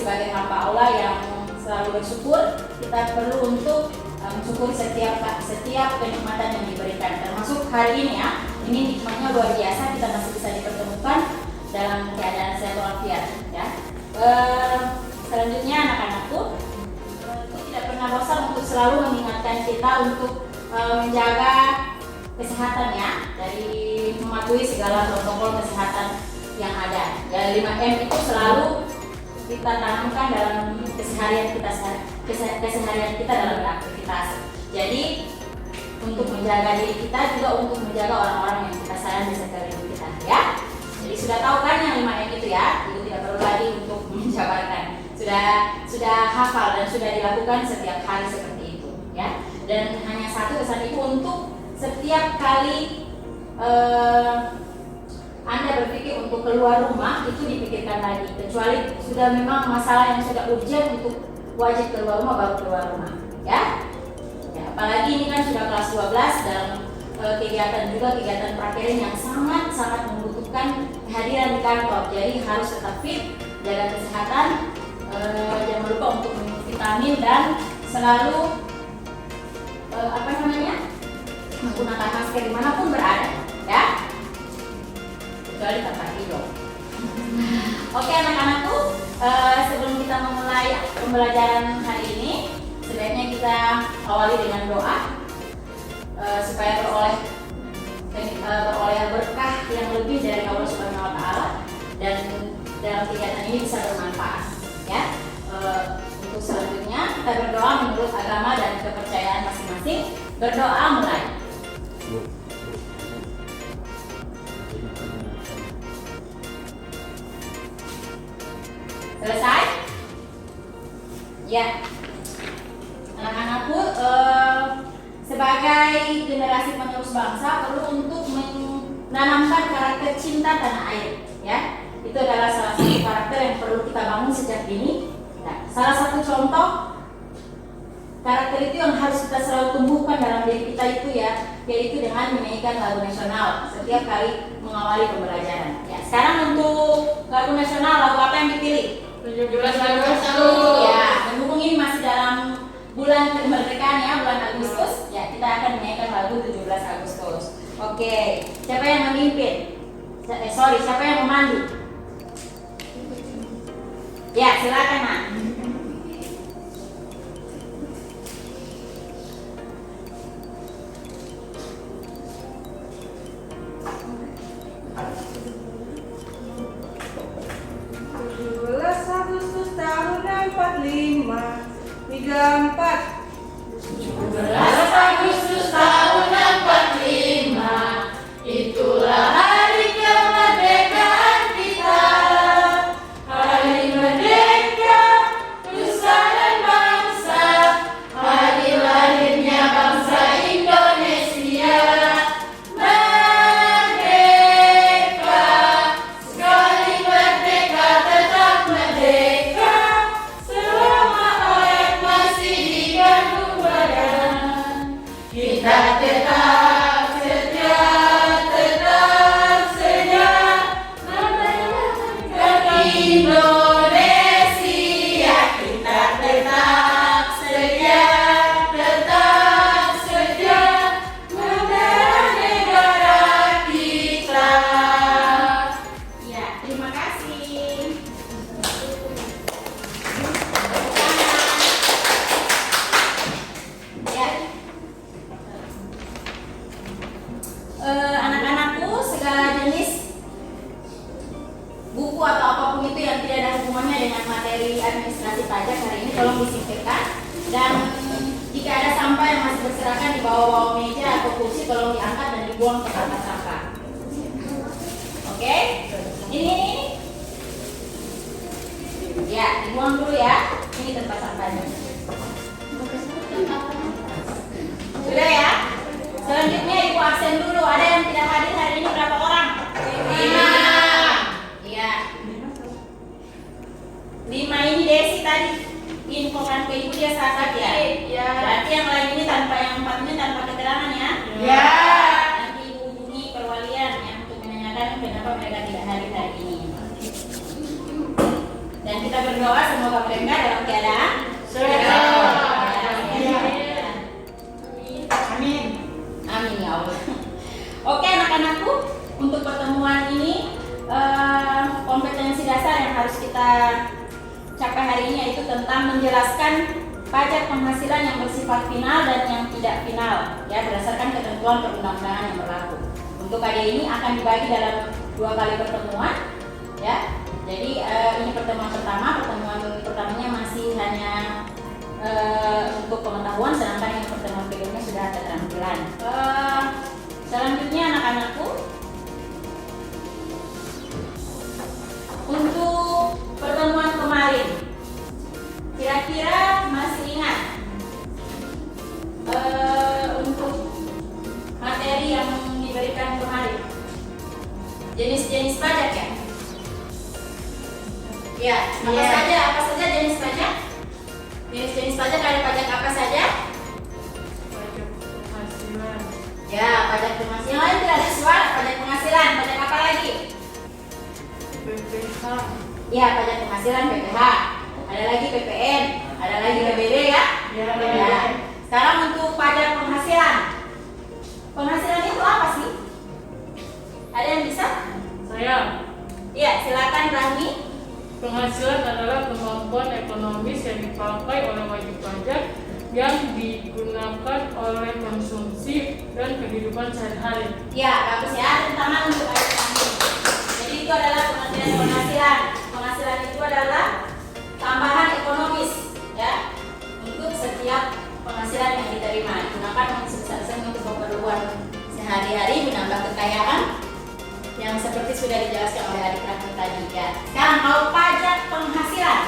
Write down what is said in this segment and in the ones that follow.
sebagai hamba Allah yang selalu bersyukur, kita perlu untuk mensyukuri setiap kenikmatan yang diberikan, termasuk hari ini ya. Ini nikmatnya luar biasa, kita masih bisa dipertemukan dalam keadaan sehat walafiat ya. Selanjutnya anak-anakku, itu tidak pernah bosan untuk selalu mengingatkan kita untuk menjaga kesehatan ya, dari mematuhi segala protokol kesehatan yang ada. Ya, 5M itu selalu kita tanamkan dalam keseharian kita dalam beraktivitas. Jadi untuk menjaga diri kita juga untuk menjaga orang-orang yang kita sayang di sekeliling kita ya. Jadi sudah tahu kan yang 5M itu ya, itu tidak perlu lagi untuk menjabarkan. Sudah hafal dan sudah dilakukan setiap hari seperti itu ya. Dan hanya satu pesan ibu untuk setiap kali Anda berpikir untuk keluar rumah itu dipikirkan lagi, kecuali sudah memang masalah yang sudah urgent untuk wajib keluar rumah baru keluar rumah ya. Apalagi ini kan sudah kelas 12 dalam kegiatan prakerin yang sangat membutuhkan kehadiran di kantor. Jadi harus tetap fit, jaga kesehatan, jangan lupa untuk minum vitamin dan selalu menggunakan masker dimanapun berada ya, kecuali tanpa hidung. Oke anak-anakku, sebelum kita memulai pembelajaran hari ini, sebaiknya kita awali dengan doa supaya beroleh berkah yang lebih dari Allah Subhanahu wa Ta'ala, dan dalam kegiatan ini bisa bermanfaat ya. Untuk selanjutnya kita berdoa menurut agama dan kepercayaan masing-masing. Berdoa mulai. Selesai? Ya. Anak-anakku, sebagai generasi penerus bangsa perlu untuk menanamkan karakter cinta tanah air ya. Itu adalah salah satu karakter yang perlu kita bangun sejak dini. Nah, salah satu contoh karakter itu yang harus kita selalu tumbuhkan dalam diri kita itu ya, yaitu dengan menyanyikan lagu nasional setiap kali mengawali pembelajaran ya. Sekarang untuk lagu nasional, lagu apa yang dipilih? 17 Agustus ya. Berhubung ini masih dalam bulan kemerdekaan ya, bulan Agustus ya, kita akan menyanyikan lagu 17 Agustus. Oke, siapa yang memimpin? Siapa yang memandu? Ya, silakan Nak. Agustus tahun 45 34. 17 Agustus tahun 45, itulah hari kemerdekaan kita. Hari merdeka, nusa dan bangsa, hari lahirnya bangsa Indonesia. Merdeka, sekali merdeka tetap merdeka, selama hayat masih digandung badan. Kita tetap setia, membanggakan Indonesia. Kita tetap setia, membela negara kita. Ya, terima kasih. Ya. Anak-anakku, segala jenis buku atau apapun itu yang tidak ada hubungannya dengan materi administrasi pajak hari ini tolong disingkirkan, dan jika ada sampah yang masih berserakan di bawah meja atau kursi tolong diangkat dan dibuang ke tempat sampah. Oke? Ini. Ya, dibuang dulu ya. Ini tempat sampahnya. Sudah ya? Selanjutnya Ibu absen dulu. Ada yang tidak hadir hari ini berapa orang? 5. Iya. 5 ini Desi tadi infokan ke Ibu dia saat ya. Iya. Berarti yang lain ini tanpa yang 4 ini tanpa keterangan ya. Ya. Nanti Ibu hubungi perwalian ya untuk menanyakan kenapa mereka tidak hadir hari ini. Dan kita berdoa semoga mereka dalam keadaan sehat. Amin. Amin ya Allah. Oke anak-anakku, untuk pertemuan ini kompetensi dasar yang harus kita capai hari ini yaitu tentang menjelaskan pajak penghasilan yang bersifat final dan yang tidak final, ya berdasarkan ketentuan perundang-undangan yang berlaku. Untuk adik ini akan dibagi dalam 2 kali pertemuan, ya. Jadi ini pertemuan pertama, pertamanya masih hanya untuk pengetahuan, sedangkan yang pertemuan berikutnya sudah keterampilan. Selanjutnya anak-anakku, untuk pertemuan kemarin, kira-kira masih ingat untuk materi yang diberikan kemarin? Jenis-jenis pajak ya? Ya, apa saja jenis pajak? Jenis-jenis pajak ada pajak apa saja? Pajak penghasilan. Ya, pajak penghasilan. Yang lain tidak ada suara. Pajak penghasilan. Pajak apa lagi? PPH. Ya, pajak penghasilan PPH. Ada lagi PPN. Ada lagi PBB ya? Ya. Sekarang untuk pajak penghasilan. Penghasilan itu apa sih? Ada yang bisa? Saya. Iya, silakan Rahmi. Penghasilan adalah kemampuan ekonomis yang dipakai oleh wajib pajak yang digunakan oleh konsumsi dan kehidupan sehari-hari. Ya, bagus ya. Terutama untuk pajak penghasilan. Jadi itu adalah pengertian penghasilan. Penghasilan itu adalah tambahan ekonomis, ya, untuk setiap penghasilan yang diterima. Digunakan sebesar-besarnya untuk keperluan sehari-hari, menambah kekayaan yang seperti sudah dijelaskan oleh adik Rahmi tadi ya. Sekarang kalau pajak penghasilan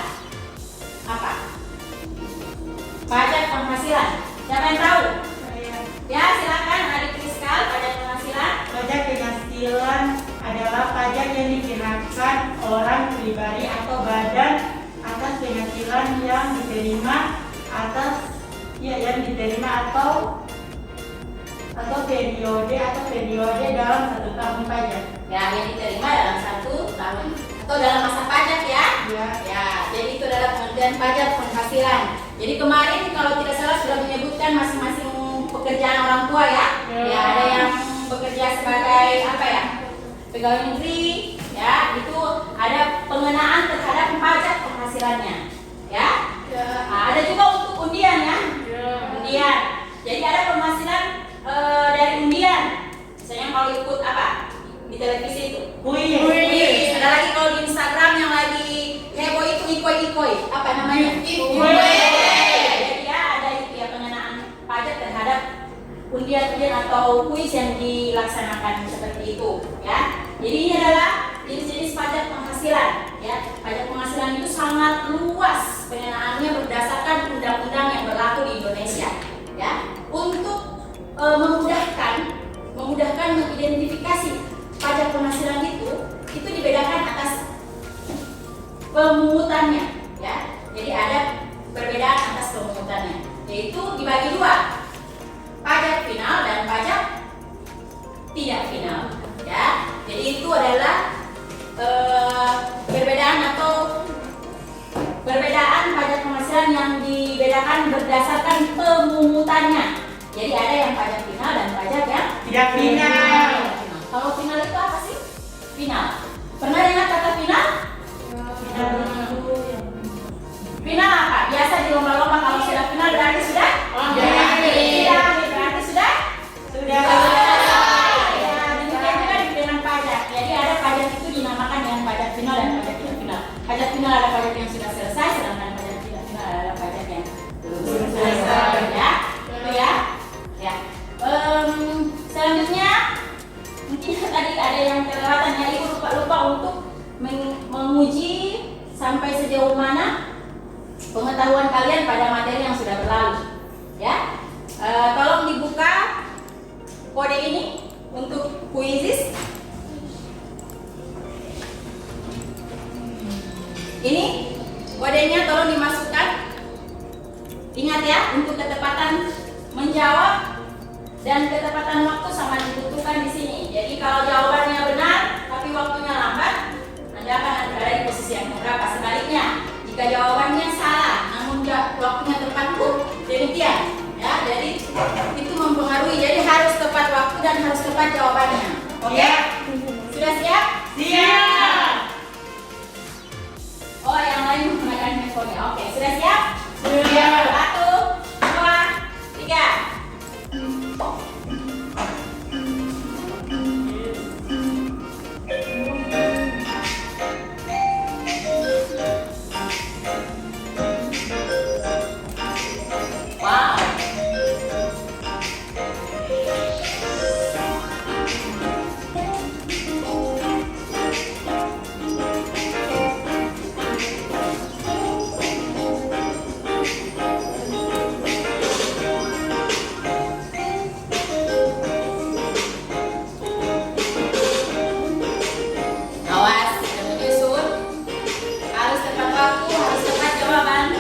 apa? Pajak penghasilan. Siapa yang tahu? Ya, silakan adik Rizkal, pajak penghasilan. Pajak penghasilan adalah pajak yang dikenakan orang pribadi atau badan atas penghasilan yang diterima atau periode dalam 1 tahun pajak. Ya, yang diterima dalam 1 tahun atau dalam masa pajak ya. Ya, jadi itu adalah pengertian pajak penghasilan. Jadi kemarin kalau tidak salah sudah menyebutkan masing-masing pekerjaan orang tua ya. Ya, ada yang bekerja sebagai apa ya? Pegawai negeri, ya, itu ada pengenaan terhadap pajak penghasilannya, ya. Nah, ada juga untuk undian ya. Undian. Jadi ada penghasilan dari undian. Misalnya kalau ikut apa di televisi itu. Kuis. Ada lagi kalau di Instagram yang lagi heboh itu ikoi. Apa namanya? Jadi ya ada itu ya pengenaan pajak terhadap undian atau kuis yang dilaksanakan seperti itu, ya. Jadi ini adalah jenis-jenis pajak penghasilan, ya. Pajak penghasilan itu sangat luas pengenaannya berdasarkan undang-undang yang berlaku di Indonesia, ya. Untuk memudahkan mengidentifikasi pajak penghasilan itu dibedakan atas pemungutannya, ya. Jadi ada perbedaan atas pemungutannya, yaitu dibagi 2, pajak final dan pajak tidak final, ya. Jadi itu adalah perbedaan pajak penghasilan yang dibedakan berdasarkan pemungutannya. Jadi ada yang pajak final dan pajak yang Tidak final. Kalau final itu apa sih? Final. Pernah dengar kata final? Final apa? Biasa di lomba-lomba kalau sudah final berarti sudah? Berarti sudah? Ya, demikian juga dengan pajak. Jadi ada pajak itu dinamakan dengan pajak final dan pajak tidak final. Pajak final ada pajak yang sudah selesai, sedangkan pajak tidak final adalah pajak yang belum selesai. Ya, itu ya. Ya. Selanjutnya mungkin tadi ada yang kelewatan ya, Ibu lupa untuk menguji sampai sejauh mana pengetahuan kalian pada materi yang sudah berlalu. Ya. Tolong dibuka kode ini untuk kuisis. Ini kodenya tolong dimasukkan. Ingat ya, untuk ketepatan menjawab dan ketepatan waktu sama ditentukan di sini. Jadi kalau jawabannya benar tapi waktunya lambat, Anda akan berada di posisi yang keberapa. Sebaliknya, jika harus tepat jawabannya. Oke? Ya. Sudah siap? Siap. Oh, yang lain menggunakan handphone. Oke, sudah siap? Siap. 1, 2, 3. Wow. Awas, sudah menyusun. Harus tepat waktu, harus tepat jawaban.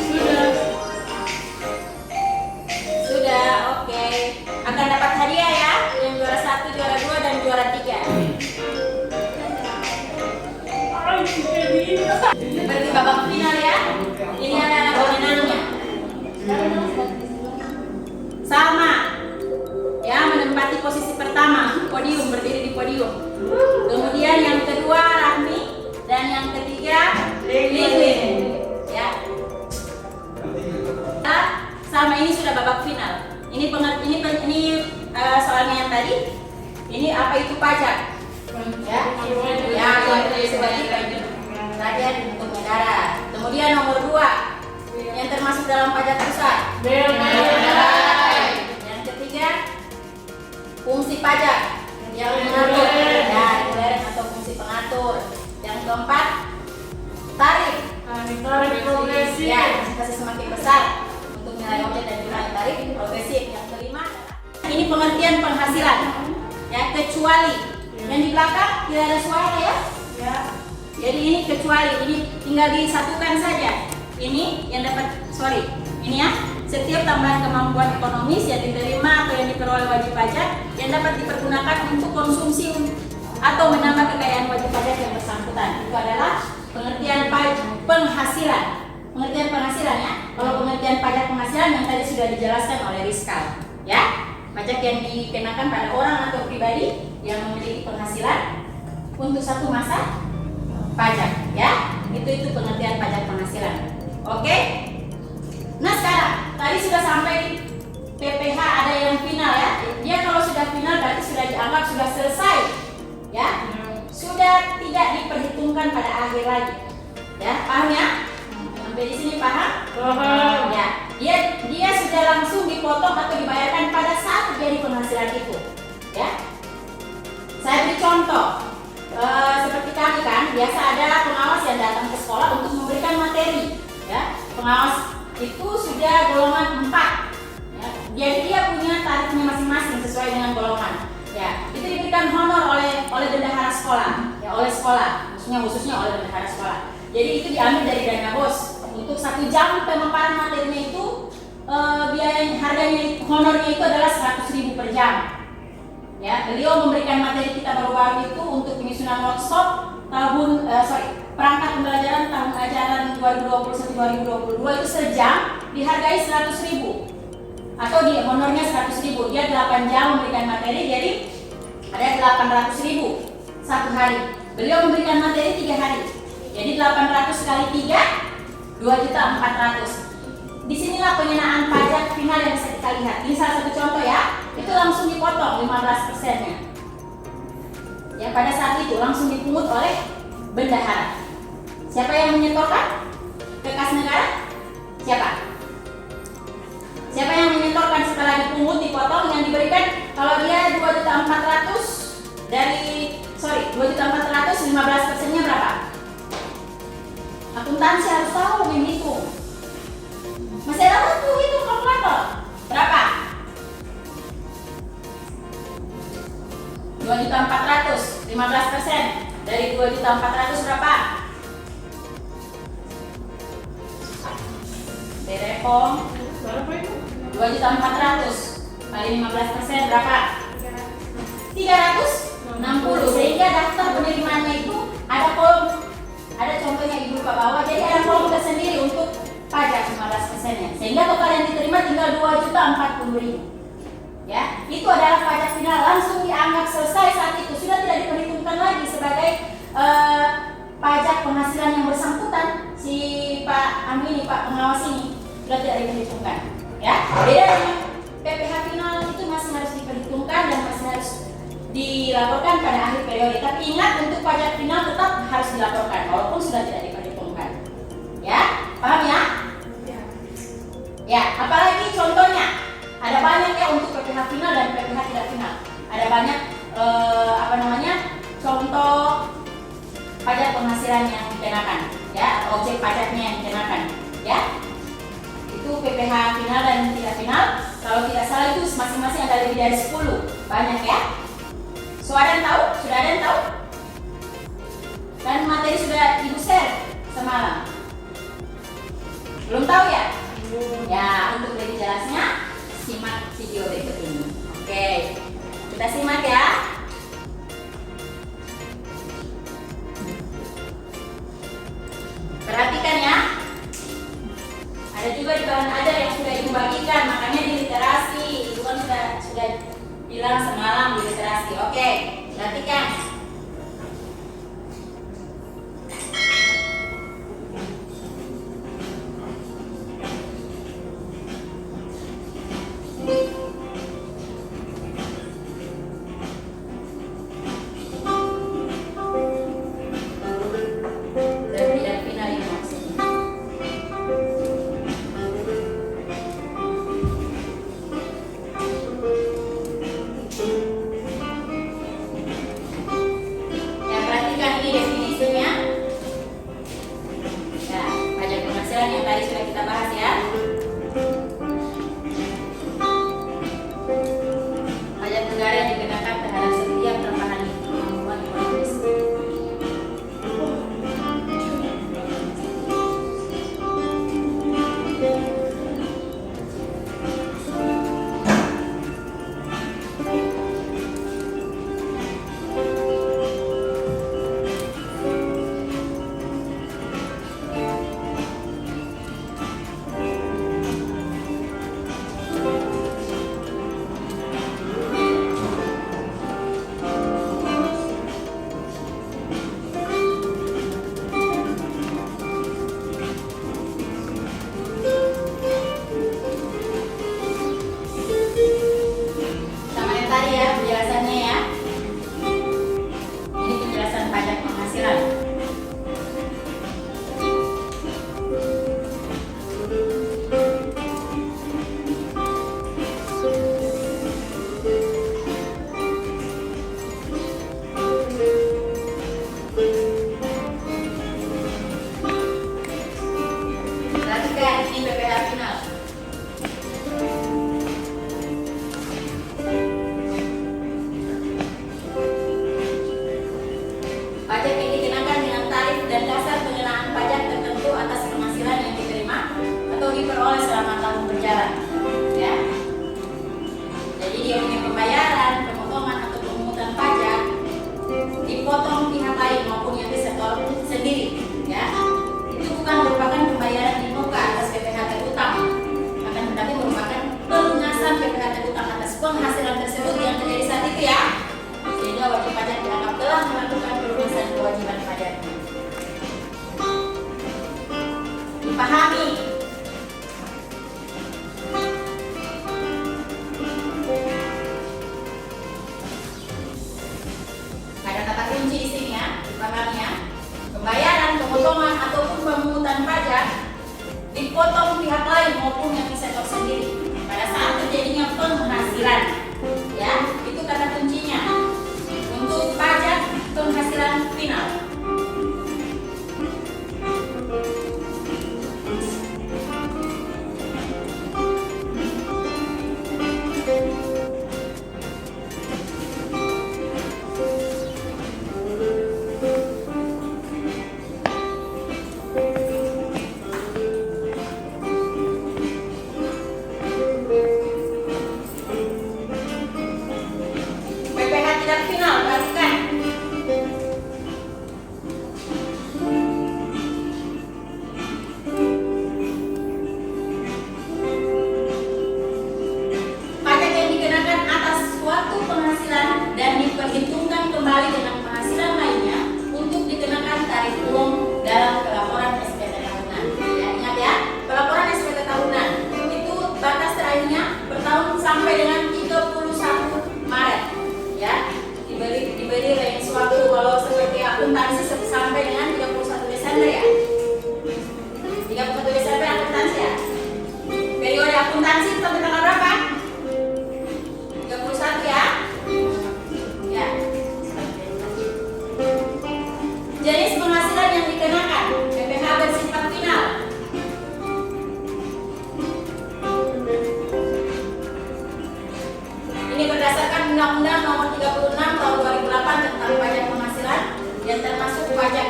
Sudah. Sudah, oke. Akan dapat hadiah ya, yang juara 1, juara 2, dan juara 3. Ay, tidak bisa. Seperti babak final ya. Ini adalah pemenangnya. Sama. Ya, menempati posisi pertama, podium, berdiri di podium. Kemudian yang kedua Rahmi, dan yang ketiga Lilin. Ya. Sama, ini sudah babak final. Ini soalnya yang tadi. Ini apa itu pajak? Ya, ya, sebagai bagian untuk negara. Kemudian nomor 2 yang termasuk dalam pajak pusat. Bea cukai. Yang ketiga fungsi pajak yang mengatur, ya, reguler atau fungsi pengatur. Yang keempat tarif. Tarif progresif. Ya, masih semakin besar untuk nilai objek dan nilai tarif progresif. Yang kelima ini pengertian penghasilan. Ya, kecuali yang di belakang tidak ada suara ya. Ya. Jadi ini kecuali, ini tinggal disatukan saja. Ini yang dapat, ini ya, setiap tambahan kemampuan ekonomis yang diterima atau yang diperoleh wajib pajak yang dapat dipergunakan untuk konsumsi atau menambah kekayaan wajib pajak yang bersangkutan. Itu adalah pengertian penghasilan. Pengertian penghasilan ya. Kalau pengertian pajak penghasilan yang tadi sudah dijelaskan oleh Rizkal, ya. Pajak yang dikenakan pada orang atau pribadi yang memiliki penghasilan untuk satu masa pajak, ya. Itu pengertian pajak penghasilan. Oke? Nah, sekarang tadi sudah sampai PPH ada yang final ya. Dia kalau sudah final berarti sudah dianggap sudah selesai. Ya. Sudah tidak diperhitungkan pada akhir lagi. Ya, paham ya? Sampai di sini paham? Paham. Ya. Dia sudah langsung dipotong atau dibayarkan pada saat terjadi penghasilan itu. Ya. Saya beri contoh. Seperti kami kan, biasa ada pengawas yang datang ke sekolah untuk memberikan materi. Ya. Pengawas itu sudah golongan 4. Ya. Jadi dia punya tarifnya masing-masing sesuai dengan golongan. Ya, itu diberikan honor oleh bendahara sekolah, ya, oleh sekolah, khususnya oleh bendahara sekolah. Jadi itu diambil dari dana BOS. Untuk 1 jam pemaparan materinya itu biaya harganya honornya itu adalah 100.000 per jam. Ya, beliau memberikan materi kita baru-baru itu untuk penyusunan workshop perangkat pembelajaran tahun ajaran 2021-2022 itu sejam dihargai 100.000 atau di honornya 100.000. Dia 8 jam memberikan materi, jadi ada 800.000 satu hari. Beliau memberikan materi 3 hari, jadi 800 kali 3 2.400.000. Disinilah pengenaan pajak final yang bisa kita lihat. Ini salah satu contoh ya. Itu langsung dipotong 15%-nya. Ya, pada saat itu langsung dipungut oleh bendahara. Siapa yang menyetorkan? Ke kas negara? Siapa? Siapa yang menyetorkan setelah dipungut, dipotong, yang diberikan kalau dia 2.400.000 dari 2.400.000 15%-nya berapa? Akuntansi harus tahu menghitung. Masih ada waktu hitung kalkulator. Berapa? 2.400.000 15% dari 2.400.000 berapa? Berapa itu? 2.400.000 kali 15% berapa? 360. Sehingga daftar penerimaannya itu ada kolom, ada contohnya Ibu lupa bawah, jadi ada kolom tersendiri untuk pajak 15%-nya. Sehingga total yang diterima tinggal 2.040.000. Ya, itu adalah pajak final, langsung dianggap selesai saat itu, sudah tidak diperhitungkan lagi sebagai pajak penghasilan yang bersangkutan. Si Pak ini, Pak pengawas ini sudah tidak diperhitungkan. Ya, beda dengan PPh final itu masih harus diperhitungkan dan masih harus dilaporkan pada akhir periode. Tapi ingat, untuk pajak final tetap harus dilaporkan walaupun sudah tidak diperhitungkan. Ya, paham ya? Ya, apalagi contohnya ada banyak ya untuk PPh final dan PPh tidak final. Ada banyak contoh pajak penghasilan yang dikenakan, ya, atau objek pajaknya yang dikenakan, ya. Itu PPh final dan tidak final. Kalau tidak salah itu masing-masing ada lebih dari 10. Banyak ya. So, ada yang tahu? Sudah ada yang tahu? Dan materi sudah Ibu share semalam. Belum tahu ya? Ya, untuk lebih jelasnya simak video berikut ini. Oke, kita simak ya. Perhatikan ya. Ada juga di bahan ajar yang sudah Ibu bagikan, makanya di literasi Ibu kan sudah bilang semalam di literasi. Oke, perhatikan. Penghasilan tersebut yang terjadi saat itu ya, sehingga wajib pajak dianggap telah melakukan pelunasan kewajiban pajak. Dipahami? Ada kata kunci di sini ya, dipahami ya. Pembayaran, pemotongan ataupun pemungutan pajak dipotong pihak lain maupun yang di sektor sendiri pada saat terjadinya penghasilan, ya, itu kata kuncinya untuk pajak penghasilan final. kembali dengan penghasilan lainnya untuk dikenakan tarif umum dalam pelaporan SPT tahunan. Ya, ingat ya, pelaporan SPT tahunan itu batas terakhirnya bertahun sampai dengan 31 Maret. Ya, diberi range waktu kalau seperti akuntansi sampai dengan 31 Desember ya. 31 Desember akuntansi ya. Periode akuntansi sampai tanggal berapa? 31 ya. Ya. Jenis penghasilan yang dikenakan PPh bersifat final. Ini berdasarkan Undang-Undang Nomor 36 Tahun 2008 tentang pajak penghasilan yang termasuk pajak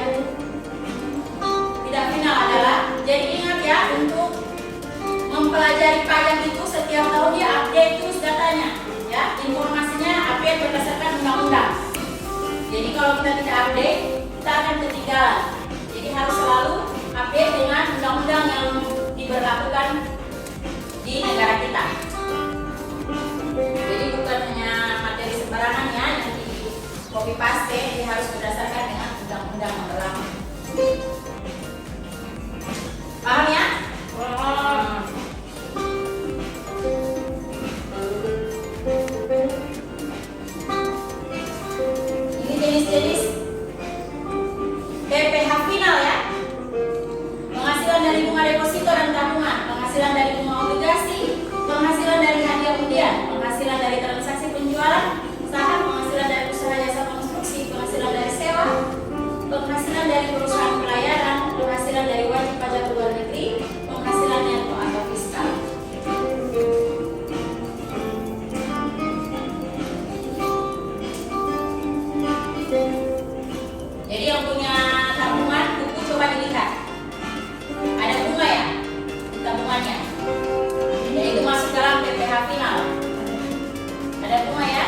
tidak final adalah, jadi ingat ya, untuk mempelajari pajak itu setiap tahun dia update terus datanya, ya, informasinya update berdasarkan undang-undang. Jadi kalau kita tidak update, kita akan ketinggalan. Jadi harus selalu update dengan undang-undang yang diberlakukan di negara kita. Jadi bukan hanya materi sembarangan ya yang di copy paste, jadi harus berdasarkan dengan undang-undang yang berlaku. Paham ya? Wah. Ini jenis-jenis PPh final ya. Penghasilan dari bunga deposito dan tabungan, penghasilan dari bunga obligasi, penghasilan dari hadiah undian, penghasilan dari transaksi penjualan saham, penghasilan dari usaha jasa konstruksi, penghasilan dari sewa, penghasilan dari perusahaan pelayaran, penghasilan dari wajib pajak luar negeri, penghasilan neto atau fiskal. Jadi yang punya tabungan buku coba dilihat. Ada bunga ya tabungannya. Jadi itu masuk dalam PPh final. Ada bunga ya.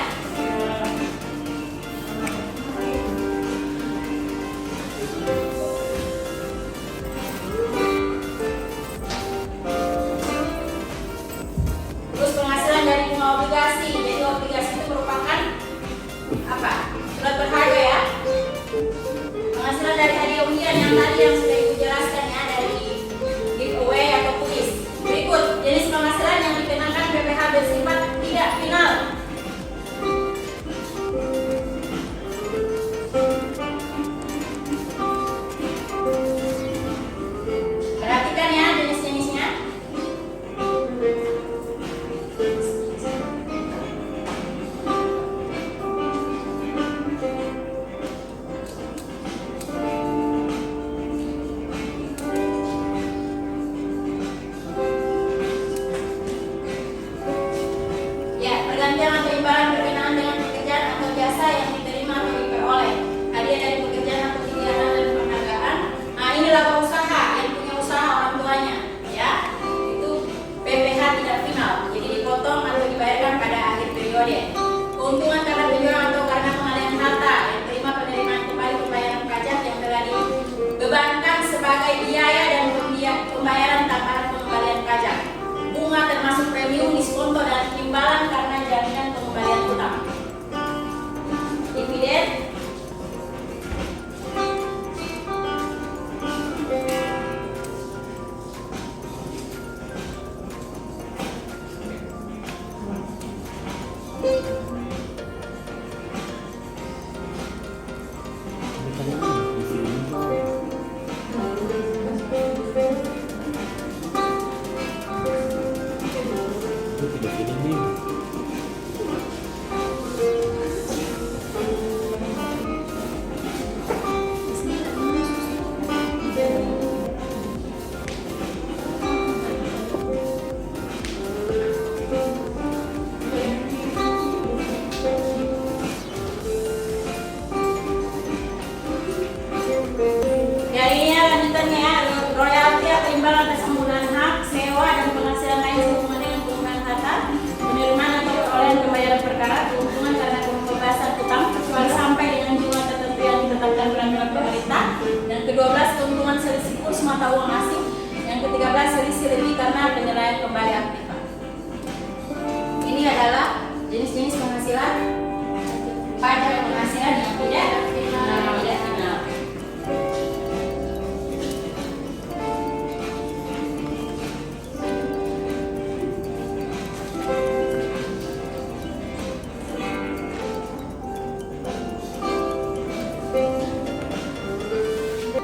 Terus penghasilan dari bunga obligasi. Jadi obligasi itu merupakan apa? Surat berharga ya. Penghasilan dari hadiah undian yang tadi yang sudah ibu jelaskan ya, dari giveaway atau kuis. Berikut jenis penghasilan yang dikenakan PPh bersifat tidak final. Perhatikan ya jenis-jenisnya. Ya, pergantian atau imbalan berkenaan dengan pekerjaan atau jasa yang diterima atau diperoleh, hadiah dari pekerjaan atau kegiatan dan penghargaan. Nah, ini laba usaha yang punya usaha orang tuanya, ya. Itu PPh tidak final, jadi dipotong atau dibayarkan pada akhir periode. Keuntungan karena penjualan atau karena pengalihan harta yang terima penerimaan kembali pembayaran pajak yang telah dibebankan sebagai biaya dan pembayaran tambahan pengembalian pajak. Bunga termasuk premium, diskonto dan imbalan karena jaminan pengembalian utang. Dividen.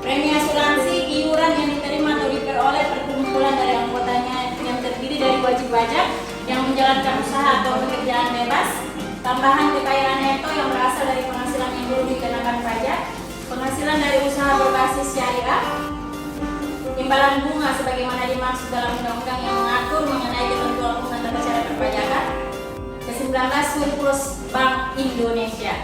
Premi asuransi iuran yang diterima atau diperoleh perkumpulan dari anggotanya yang terdiri dari wajib pajak yang menjalankan usaha atau pekerjaan bebas, tambahan kekayaan neto yang berasal dari penghasilan yang belum dikenakan pajak, penghasilan dari usaha berbasis syariah, imbalan bunga sebagaimana dimaksud dalam undang-undang yang mengatur mengenai ketentuan hukum tata cara perpajakan, ke-19 surplus Bank Indonesia.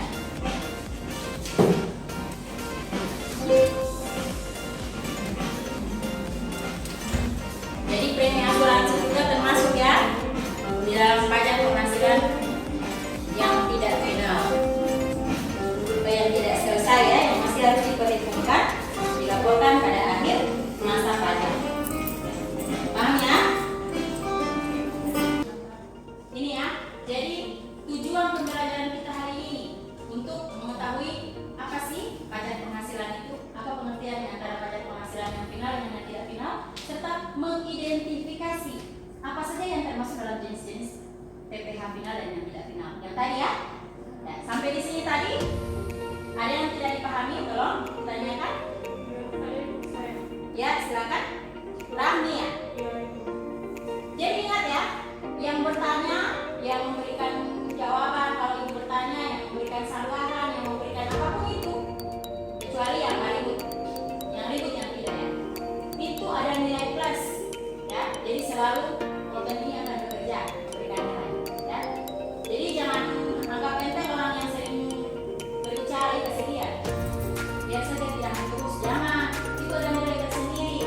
Jadi premi asuransi juga termasuk ya di dalam pajak penghasilan yang tidak final atau yang tidak selesai ya, yang masih harus diperhitungkan, dilaporkan pada akhir masa pajak. Paham ya? Ini ya, jadi tujuan pembelajaran kita hari ini untuk mengetahui apa sih pajak penghasilan itu, apa pengertiannya antara pajak penghasilan yang final dan yang tidak final, serta mengidentifikasi apa saja yang termasuk dalam jenis-jenis PPh final dan yang tidak final. Yang tadi ya, sampai di sini tadi ada yang tidak dipahami, tolong ditanyakan. Ya, silakan. Rahmi ya. Jadi ingat ya, yang bertanya, yang memberikan jawaban, kalau ibu bertanya, yang memberikan saluran, yang memberikan apapun itu, kecuali yang ribut, yang tidak ya, itu ada nilai plus, ya. Jadi selalu konten ini akan bekerja, memberikan nilai, ya. Jadi jangan anggap enteng orang yang sering berbicara itu sedia. Biar saja tidak terus, jangan. Itu ada nilai tersendiri,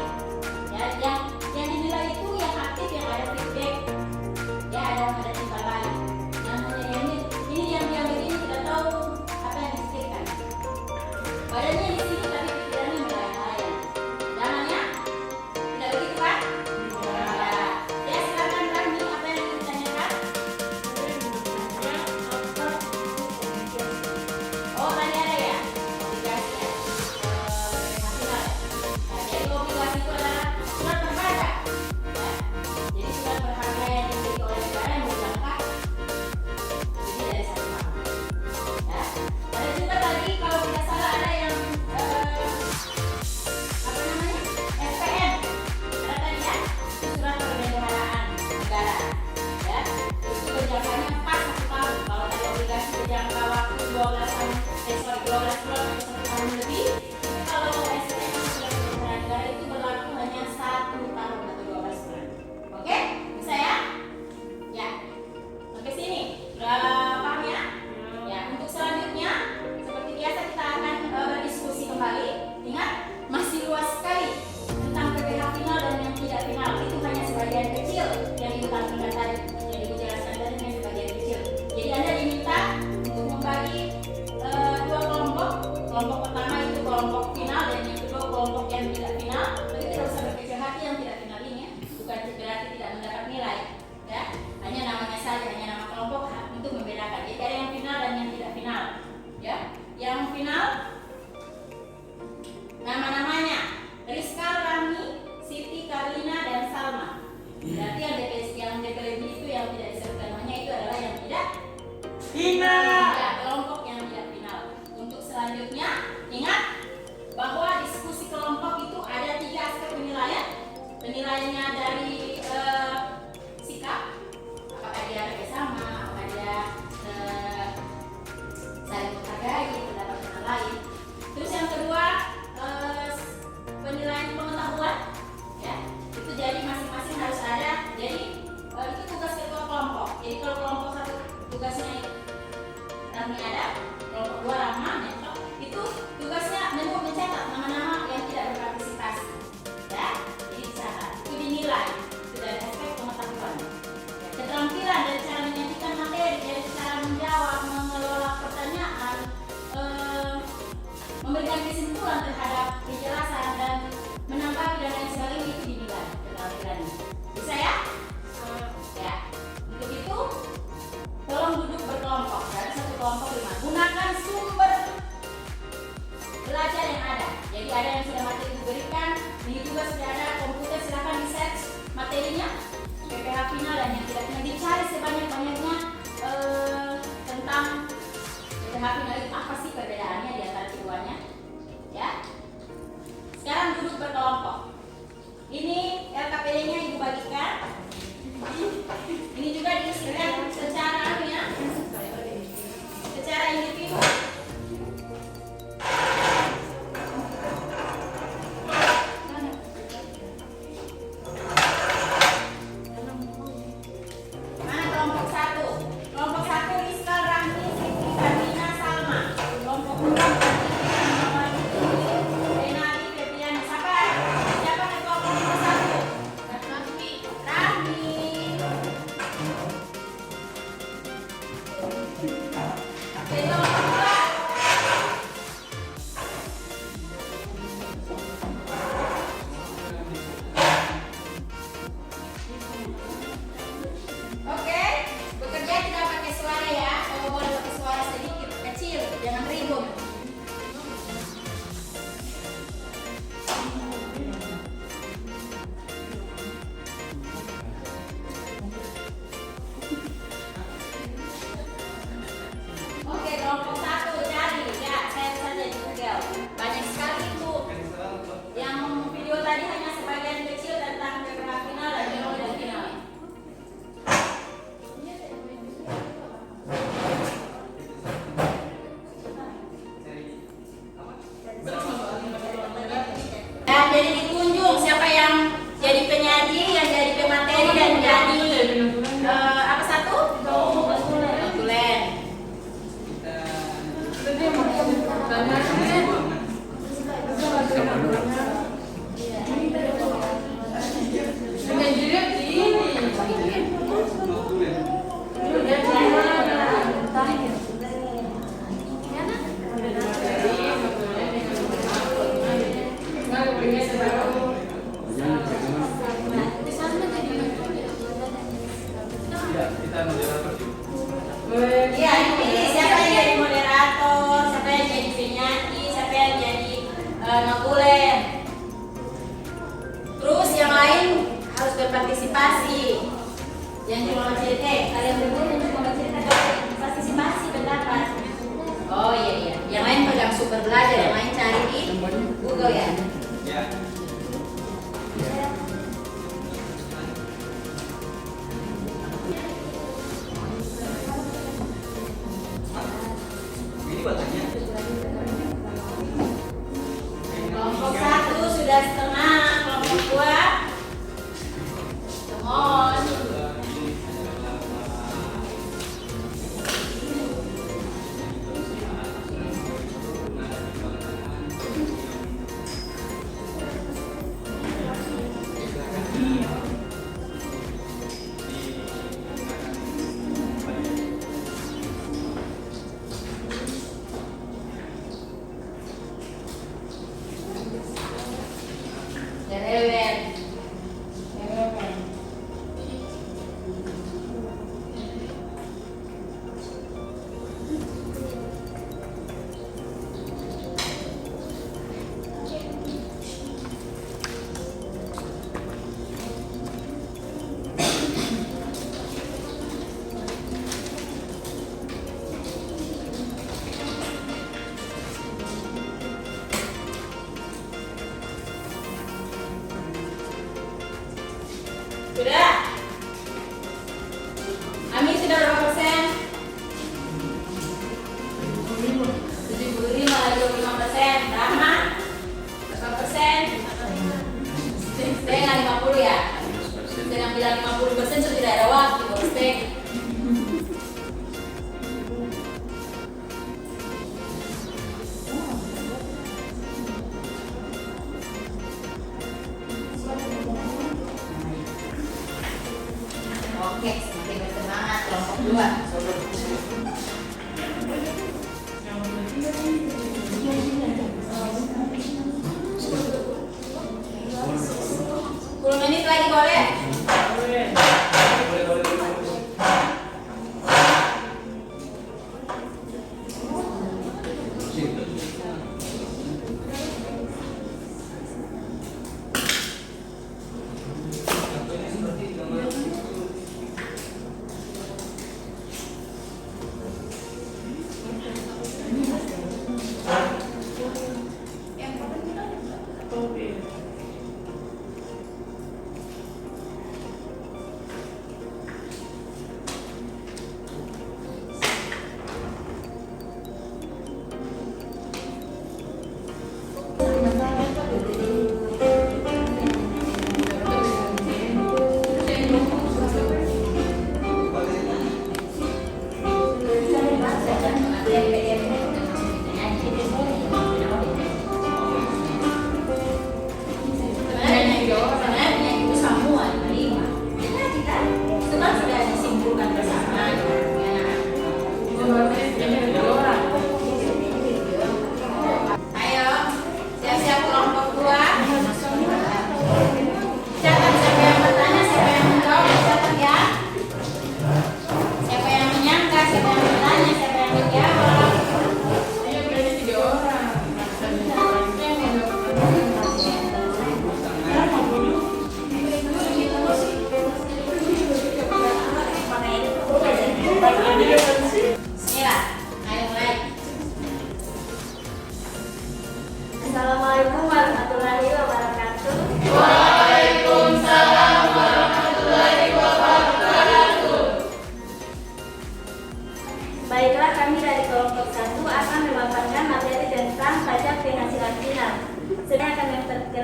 ya. Yang dinilai itu yang aktif, yang ada feedback, ya, ada timbal balik. Yang hanya ini yang begini tidak tahu apa yang dipikirkan. Badannya di sini tapi pikirannya melayang-layang. Jangan ya, tidak begitu kan? Ya silakan Rahmi, apa yang ingin ditanyakan? Oh tadi ada ya, obligasi ya, nasional. Nah, jadi obligasi itu adalah surat berharga, ya. Jadi surat berharga yang dimiliki oleh negara yang berjangka lebih dari 1 tahun. Ya. Ada juga tadi kalau tidak salah ada yang apa namanya SPN. Ada tadi ya, surat perbendaharaan negara. Ya, itu berjangkanya pas 1 tahun. Kalau tadi obligasi berjangka waktu 12 bulan atau 1 tahun lebih. Kalau SPN surat perbendaharaan negara itu berlaku hanya 1 tahun atau 12 bulan. Oke, bisa ya? Ya, sampai sini sudah paham ya? Ya, untuk selanjutnya seperti biasa kita akan berdiskusi kembali. Ingat, masih luas sekali tentang PPh final dan yang tidak final. Itu hanya sebagian kecil yang Ibu tampilkan tadi, yang Ibu jelaskan tadi hanya sebagian kecil. Jadi Anda diminta untuk membagi 2 kelompok. Kelompok pertama itu kelompok final dan yang kedua kelompok yang tidak final. Tapi tidak usah berkecil hati yang tidak final ini ya. Bukan berarti tidak mendapat nilai. Ya, hanya namanya saja, hanya nama kelompok untuk membedakan. Jadi ada yang final dan yang tidak final. Ya, yang final nama-namanya Rizka, Rami, Siti, Karina, dan Salma. Berarti yang DP lebih itu yang tidak disebutkan namanya itu adalah yang tidak Final. ya, kelompok yang tidak final. Untuk selanjutnya ingat bahwa diskusi kelompok itu ada 3 aspek penilaian. Penilaiannya dari sikap, apakah dia bersama, apakah dia saling menghargai pendapat orang lain. Terus yang kedua penilaian pengetahuan, ya, itu jadi masing-masing harus ada. Jadi itu tugas ketua kelompok. Jadi kalau kelompok 1 tugasnya Rahmi ada, kelompok 2 Rahma, itu tadi yang jadi pemateri dan jadi apa satu? Notulen. Iya, dipilih siapa yang jadi moderator, siapa yang jadi penyanyi, siapa yang jadi notulen. Terus yang lain harus berpartisipasi. Yang cuma cerita, kalian berdua yang cuma cerita partisipasi pendapat. Oh iya. Yang lain pegang sumber belajar, yang lain cari di Google ya. Ya. Ini batannya. Kelompok 1 sudah setengah, kelompok 2 Temon. Jerewen. Sudah? Ami sudah berapa persen? 75 lagi 25%. Rahma? Berapa persen? Saya 50 ya? Saya bilang 50% sudah tidak ada waktu, Bos Teh. Oke, semakin bersemangat kelompok 2. 10 menit lagi boleh? Boleh.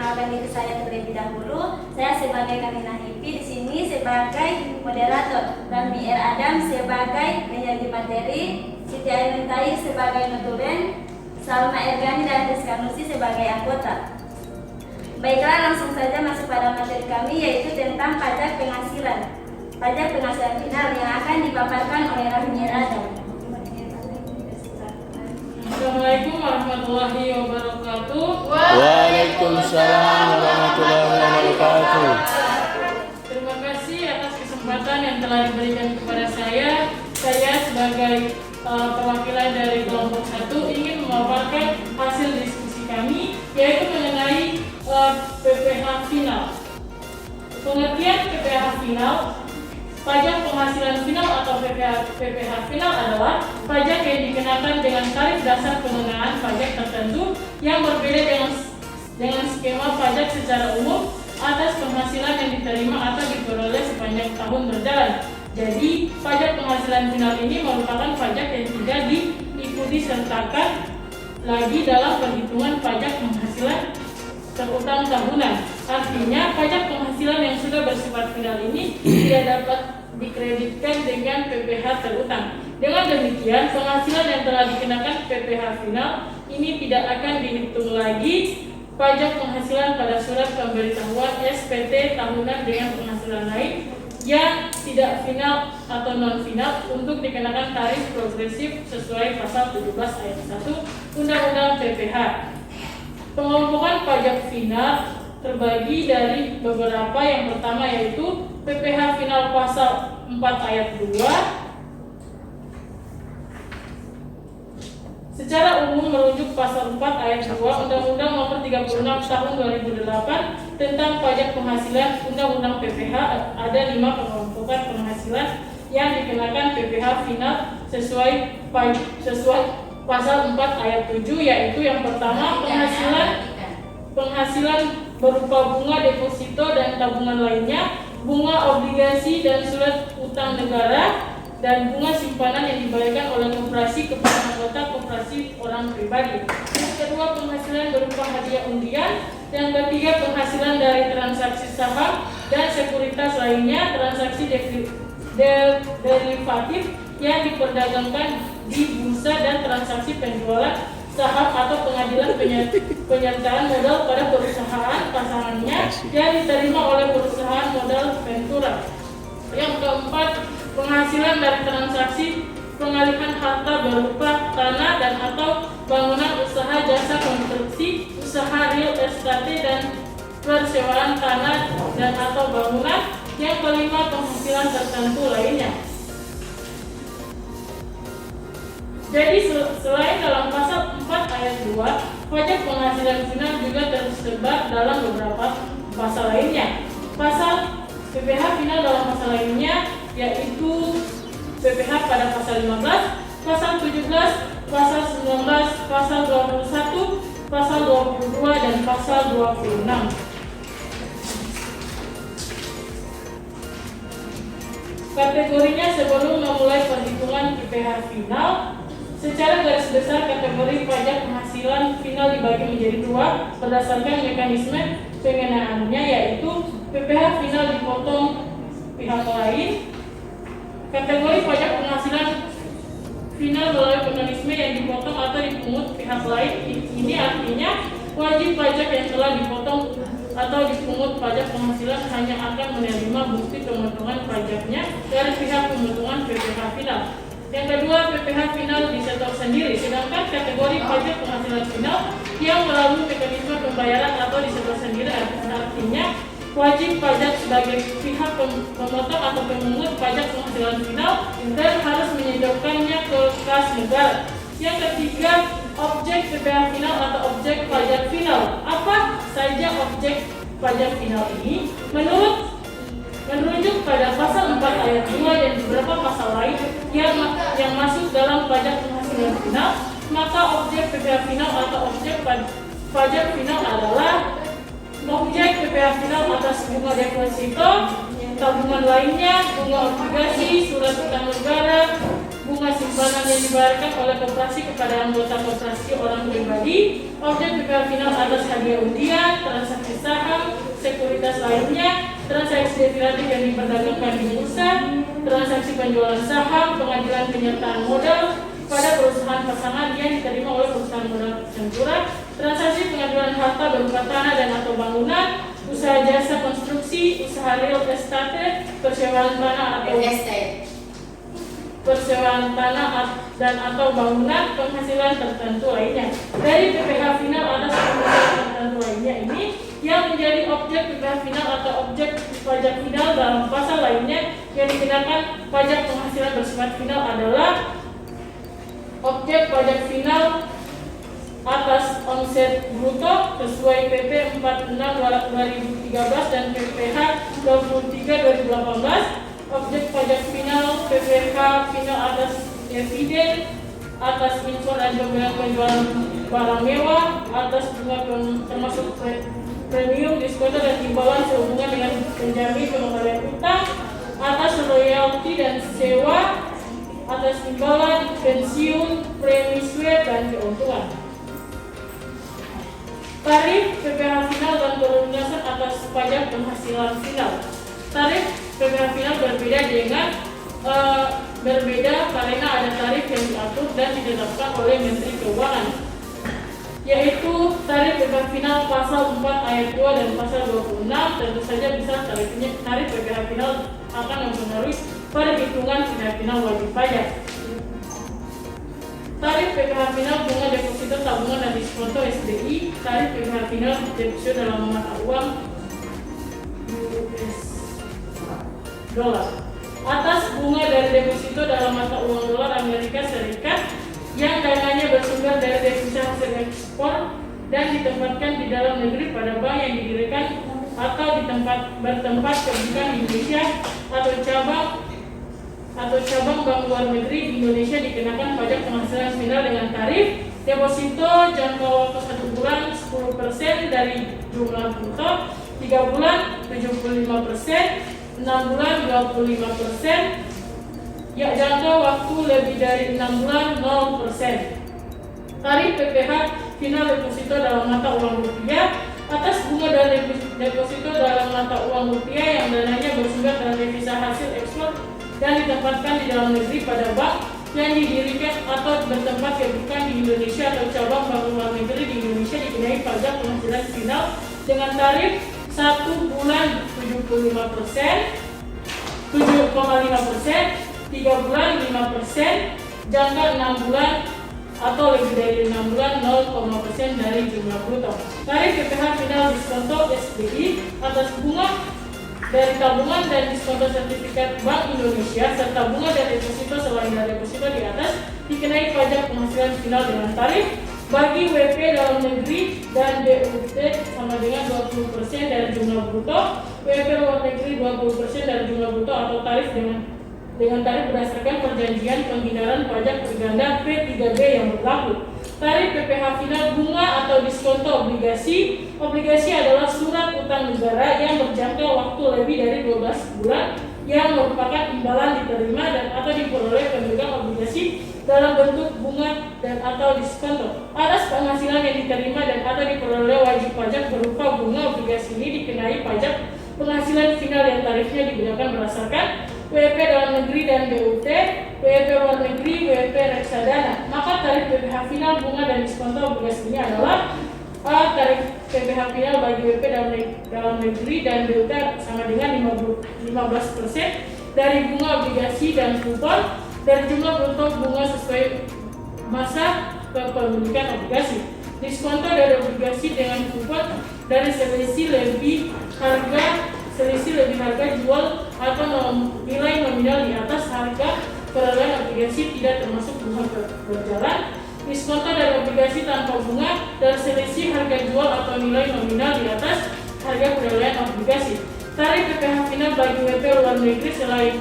memperkenalkan diri saya terlebih dahulu. Saya sebagai Karina Hipi di sini sebagai moderator dan Mir Adam sebagai penyaji materi, Siti Ainun Taib sebagai notulen, Salma Ergani dan Rizka Nusi sebagai anggota. Baiklah, langsung saja masuk pada materi kami, yaitu tentang pajak penghasilan. Pajak penghasilan final yang akan dipaparkan oleh Mir Adam. Assalamualaikum warahmatullahi wabarakatuh. Waalaikumsalam warahmatullahi wabarakatuh. Terima kasih atas kesempatan yang telah diberikan kepada saya. Saya sebagai perwakilan dari kelompok 1 ingin memaparkan hasil diskusi kami, yaitu mengenai PPh final. Pengertian PPh final, pajak penghasilan final atau PPh final adalah pajak yang dikenakan dengan tarif dasar pengenaan pajak tertentu yang berbeda dengan skema pajak secara umum atas penghasilan yang diterima atau diperoleh sepanjang tahun berjalan. Jadi, pajak penghasilan final ini merupakan pajak yang tidak diikuti sertakan lagi dalam perhitungan pajak penghasilan terutang tahunan. Artinya, pajak penghasilan yang sudah bersifat final ini tidak dapat dikreditkan dengan PPh terutang. Dengan demikian, penghasilan yang telah dikenakan PPh final ini tidak akan dihitung lagi pajak penghasilan pada surat pemberitahuan SPT tahunan dengan penghasilan lain yang tidak final atau non final untuk dikenakan tarif progresif sesuai pasal 17 ayat 1 Undang-Undang PPh. Pengelompokan pajak final terbagi dari beberapa. Yang pertama yaitu PPh final pasal 4 ayat 2 secara umum merujuk pasal 4 ayat 2 Undang-Undang Nomor 36 Tahun 2008 tentang pajak penghasilan. Undang-Undang PPh ada 5 pengelompokan penghasilan yang dikenakan PPh final sesuai pasal 4 ayat 7, yaitu yang pertama penghasilan berupa bunga deposito dan tabungan lainnya, bunga obligasi dan surat utang negara, dan bunga simpanan yang dibayarkan oleh koperasi kepada anggota koperasi orang pribadi. Yang kedua, penghasilan berupa hadiah undian. Yang ketiga, penghasilan dari transaksi saham dan sekuritas lainnya, transaksi derivatif yang diperdagangkan di bursa, dan transaksi penjualan saham atau pengadilan penyertaan modal pada perusahaan pasangannya yang diterima oleh perusahaan modal ventura. Yang keempat, penghasilan dari transaksi pengalihan harta berupa tanah dan atau bangunan, usaha jasa konstruksi, usaha real estate dan persewaan tanah dan atau bangunan. Yang kelima, penghasilan tertentu lainnya. Jadi selain dalam pasal 4 ayat 2, pajak penghasilan final juga tersebar dalam beberapa pasal lainnya. Pasal PPh final dalam pasal lainnya yaitu PPh pada pasal 15, pasal 17, pasal 19, pasal 21, pasal 22, dan pasal 26. Kategorinya sebelum memulai perhitungan PPh final. Secara garis besar, kategori pajak penghasilan final dibagi menjadi 2 berdasarkan mekanisme pengenaannya, yaitu PPh final dipotong pihak lain. Kategori pajak penghasilan final melalui mekanisme yang dipotong atau dipungut pihak lain. Ini artinya wajib pajak yang telah dipotong atau dipungut pajak penghasilan hanya akan menerima bukti pemotongan pajaknya dari pihak pemotongan PPh final. Yang kedua, PPh final disetor sendiri. Sedangkan kategori pajak penghasilan final yang melalui mekanisme pembayaran atau disetor sendiri artinya wajib pajak sebagai pihak pemotong atau pemungut pajak penghasilan final dan harus menyetorkannya ke kas negara. Yang ketiga, objek PPh final atau objek pajak final. Apa saja objek pajak final ini? Merujuk pada pasal 4 ayat 2 dan beberapa pasal lain yang masuk dalam pajak penghasilan final, maka objek PPh final atau objek pajak final adalah objek PPh final atas bunga deposito, tabungan lainnya, bunga obligasi, surat utang negara, bunga simpanan yang dibayarkan oleh koperasi kepada anggota koperasi orang pribadi, objek PPh final atas hadiah undian, transaksi saham, sekuritas lainnya, transaksi derivatif yang diperdagangkan di bursa, transaksi penjualan saham, pengadilan penyertaan modal pada perusahaan pasangan yang diterima oleh perusahaan modal Ventura, transaksi pengaduan harta berupa tanah dan atau bangunan, usaha jasa konstruksi, usaha real estate, persewaan tanah atau persewaan tanah dan atau bangunan, penghasilan tertentu lainnya. Dari PPh final atas penghasilan tertentu lainnya ini yang menjadi objek PPh final atau objek pajak final dalam pasal lainnya yang dikenakan pajak penghasilan bersifat final adalah objek pajak final atas omset bruto sesuai PP 46 2013 dan PPh 23 2018. Objek pajak final PPh final atas dividen, atas impor dan pembelian penjualan barang mewah, atas bunga termasuk premium, diskonto dan imbalan sehubungan dengan penjamin pengembalian utang, atas royalti dan sewa, atas imbalan pensiun, premi swab dan keuntungan. Tarif PPh final dan pelunasan atas pajak penghasilan final. Tarif PPh final berbeda karena ada tarif yang diatur dan ditetapkan oleh Menteri Keuangan, yaitu tarif PPh final pasal 4 ayat 2 dan pasal 26. Tentu saja bisa tarif PPh final akan mempengaruhi perhitungan PPh final wajib pajak. Tarif PPh final bunga deposito tabungan dan diskonto SDI. Tarif PPh final deposito dalam mata uang US dolar. Atas bunga dari deposito dalam mata uang dolar Amerika Serikat yang dananya bersumber dari devisa hasil ekspor dan ditempatkan di dalam negeri pada bank yang didirikan atau bertempat kedudukan di Indonesia atau cabang bank luar negeri di Indonesia dikenakan pajak penghasilan final dengan tarif deposito jangka waktu 1 bulan 10% dari jumlah bruto, 3 bulan 75%, 6 bulan 25%, ya jangka waktu lebih dari 6 bulan 0%. Tarif PPh final deposito dalam mata uang rupiah atas bunga dari deposito dalam mata uang rupiah yang dananya bersumber dari devisa hasil ekspor dan ditempatkan di dalam negeri pada bank yang didirikan atau bertempat kedudukan di Indonesia atau cabang bank luar negeri di Indonesia dikenai pajak penghasilan final dengan tarif 1 bulan 75%, 7,5%, 3 bulan 5%, jangka 6 bulan atau lebih dari 6 bulan 0,% dari jumlah bruto. Tarif PPh final diskonto SDI atas bunga dari tabungan dan diskonto sertifikat Bank Indonesia serta bunga dari deposito selain dari deposito di atas dikenai pajak penghasilan final dengan tarif bagi WP dalam negeri dan BUT sama dengan 20% dari jumlah bruto, WP luar negeri 20% dari jumlah bruto atau tarif dengan tarif berdasarkan perjanjian penghindaran pajak berganda P3B yang berlaku. Tarif PPh final bunga atau diskonto obligasi. Obligasi adalah surat utang negara yang berjangka waktu lebih dari 12 bulan yang merupakan imbalan diterima dan atau diperoleh pemegang obligasi dalam bentuk bunga dan atau diskonto atas penghasilan yang diterima dan atau diperoleh wajib pajak berupa bunga obligasi ini dikenai pajak penghasilan final yang tarifnya digunakan berdasarkan WP dalam negeri dan BUT, WP luar negeri, WP reksadana. Maka tarif PPh final bunga dan diskonto obligasi ini adalah tarif PPh final bagi WP dalam negeri dan BUT sama dengan 15% dari bunga obligasi dan kupon dari jumlah bruto bunga sesuai masa kepemilikan obligasi. Diskonto dari obligasi dengan kupon dari selisih lebih harga jual atau nilai nominal di atas harga perolehan obligasi tidak termasuk bunga berjalan. Diskonto dari obligasi tanpa bunga dan selisih harga jual atau nilai nominal di atas harga perolehan obligasi. Tarif PPh final bagi WP luar negeri selain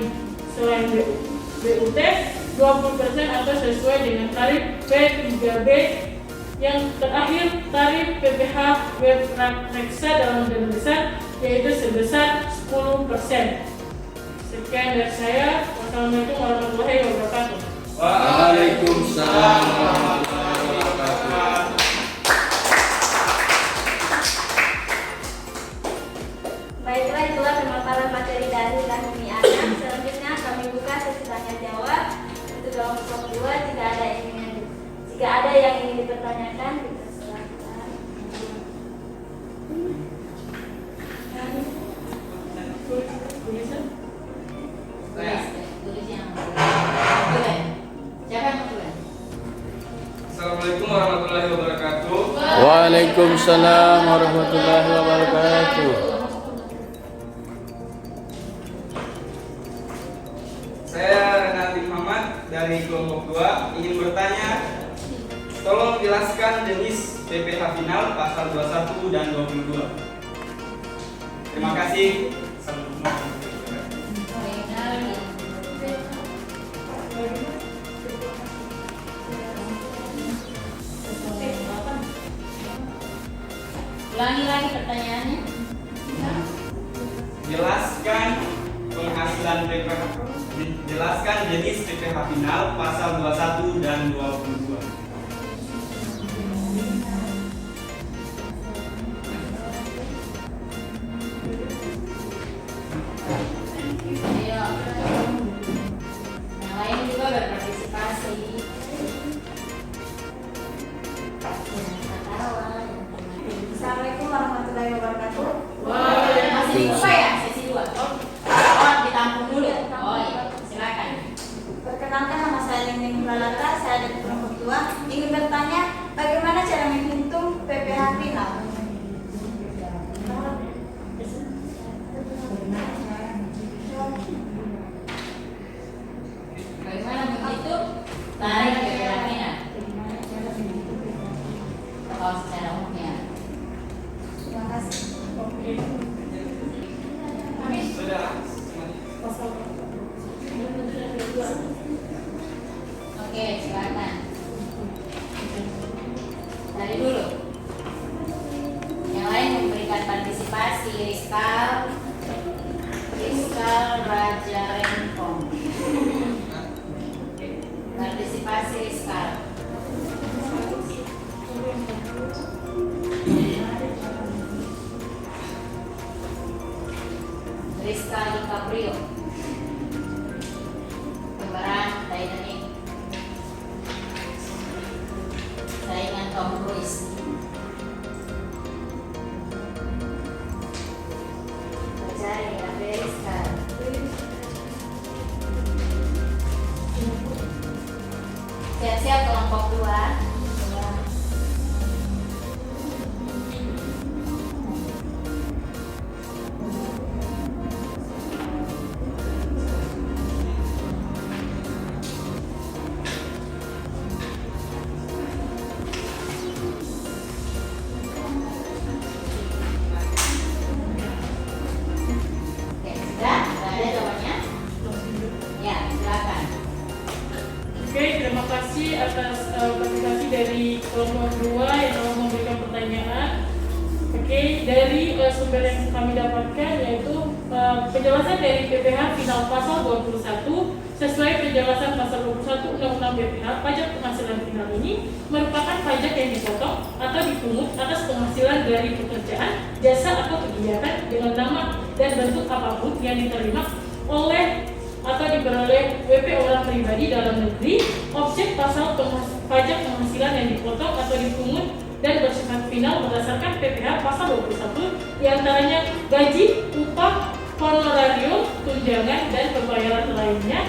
BUT 20% atau sesuai dengan tarif P3B. Yang terakhir, tarif PPh web reksa dalam dana besar yaitu sebesar 10%. Sekian dari saya. Wassalamualaikum warahmatullahi wabarakatuh. Waalaikumsalam warahmatullahi wabarakatuh. Baiklah, itulah pemaparan materi dari Rahmi Adam. Selanjutnya kami buka sesi tanya jawab untuk kelompok 2. Jika ada yang ingin dipertanyakan, dipersilakan. Tulis yang tulen. Siapa yang mau tulen? Assalamualaikum warahmatullahi wabarakatuh. Waalaikumsalam warahmatullahi wabarakatuh. Saya Renati Muhammad dari kelompok 2 ingin bertanya, tolong jelaskan jenis PPH final pasal 21 dan 22. Terima kasih. Ulangi lagi pertanyaannya. Jelaskan penghasilan PPH. Jelaskan jenis PPH final pasal 21 dan 22. Ayo. Yang lain juga berpartisipasi. Assalamualaikum warahmatullahi wabarakatuh. Masih dibuka ya sesi 2? Oh, ditampung dulu. Oh iya, silakan. Perkenalkan, nama saya Ninding Lalata, saya dari kelompok 2. Ingin bertanya, bagaimana cara menghitung PPH final? Bagaimana menghitung tarif PPH final? Oh, secara umumnya. Terima kasih. Saudara, Oke, silakan. Dari dulu. Yang lain memberikan partisipasi. Rizkal Raja Renkom. Partisipasi Rizkal. Rizka DiCaprio. Pemeran Titanic. Saingan Tom Cruise. Mencari Rabe Rizka. Siap-siap kelompok 2. Oke, sudah? Sudah ada jawabannya? Ya, silakan. Oke, terima kasih atas partisipasi dari kelompok 2 yang telah memberikan pertanyaan. Oke, dari sumber yang kami dapatkan yaitu penjelasan dari PPH final pasal 21 sesuai penjelasan pasal 21 Undang-Undang PPH. Pajak penghasilan final ini merupakan pajak yang dipotong atau dipungut atas penghasilan dari pekerjaan, jasa atau kegiatan dengan nama dan bentuk apapun yang diterima oleh atau diperoleh WP orang pribadi dalam negeri. Objek pasal pajak penghasilan yang dipotong atau dipungut dan bersifat final berdasarkan PPH pasal 21 diantaranya gaji, upah, honorarium, tunjangan, dan pembayaran lainnya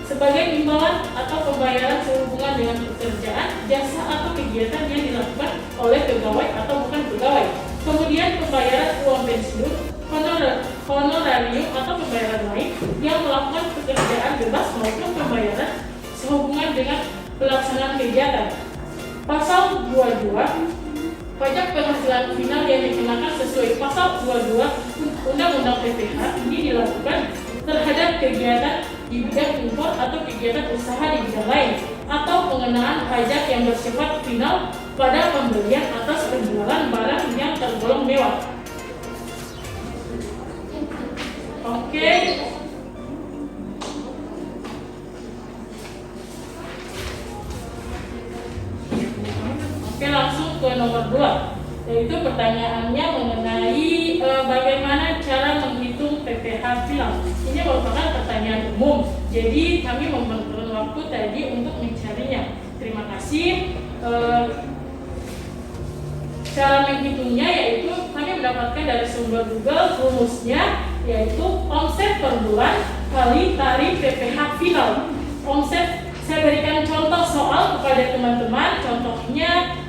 sebagai imbalan atau pembayaran sehubungan dengan pekerjaan, jasa atau kegiatan yang dilakukan oleh pegawai atau bukan pegawai. Kemudian pembayaran uang pensiun, honorarium atau pembayaran lain yang melakukan pekerjaan bebas maupun pembayaran sehubungan dengan pelaksanaan kegiatan. Pasal 22, pajak penghasilan final yang dikenakan sesuai pasal 22 Undang-Undang PPH ini dilakukan terhadap kegiatan di bidang impor atau kegiatan usaha di bidang lain atau pengenaan pajak yang bersifat final pada pembelian atas penjualan barang yang tergolong mewah. Oke. ke nomor 2, yaitu pertanyaannya mengenai bagaimana cara menghitung PPh final. Ini merupakan pertanyaan umum, jadi kami memerlukan waktu tadi untuk mencarinya. Terima kasih. Cara menghitungnya yaitu kami mendapatkan dari sumber Google, rumusnya yaitu omset per bulan kali tarif PPh final. Omset, saya berikan contoh soal kepada teman-teman. Contohnya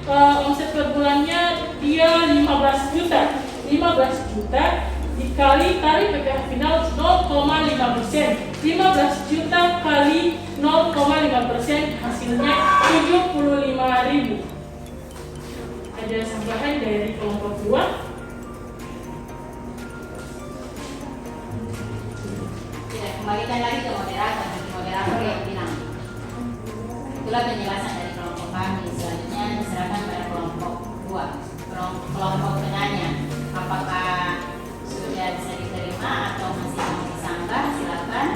omset per bulannya dia 15 juta. 15 juta dikali tarif PPh final 0,5%. 15 juta kali 0,5% hasilnya 75.000. Ada tambahan dari kelompok 2. Kembalikan lagi ke moderator, nanti moderator yang bilang. Itulah penjelasan dari kelompok kami. Selanjutnya diserahkan pada kelompok 2, kelompok penanya. Apakah sudah bisa diterima atau masih mau disanggah? Silakan.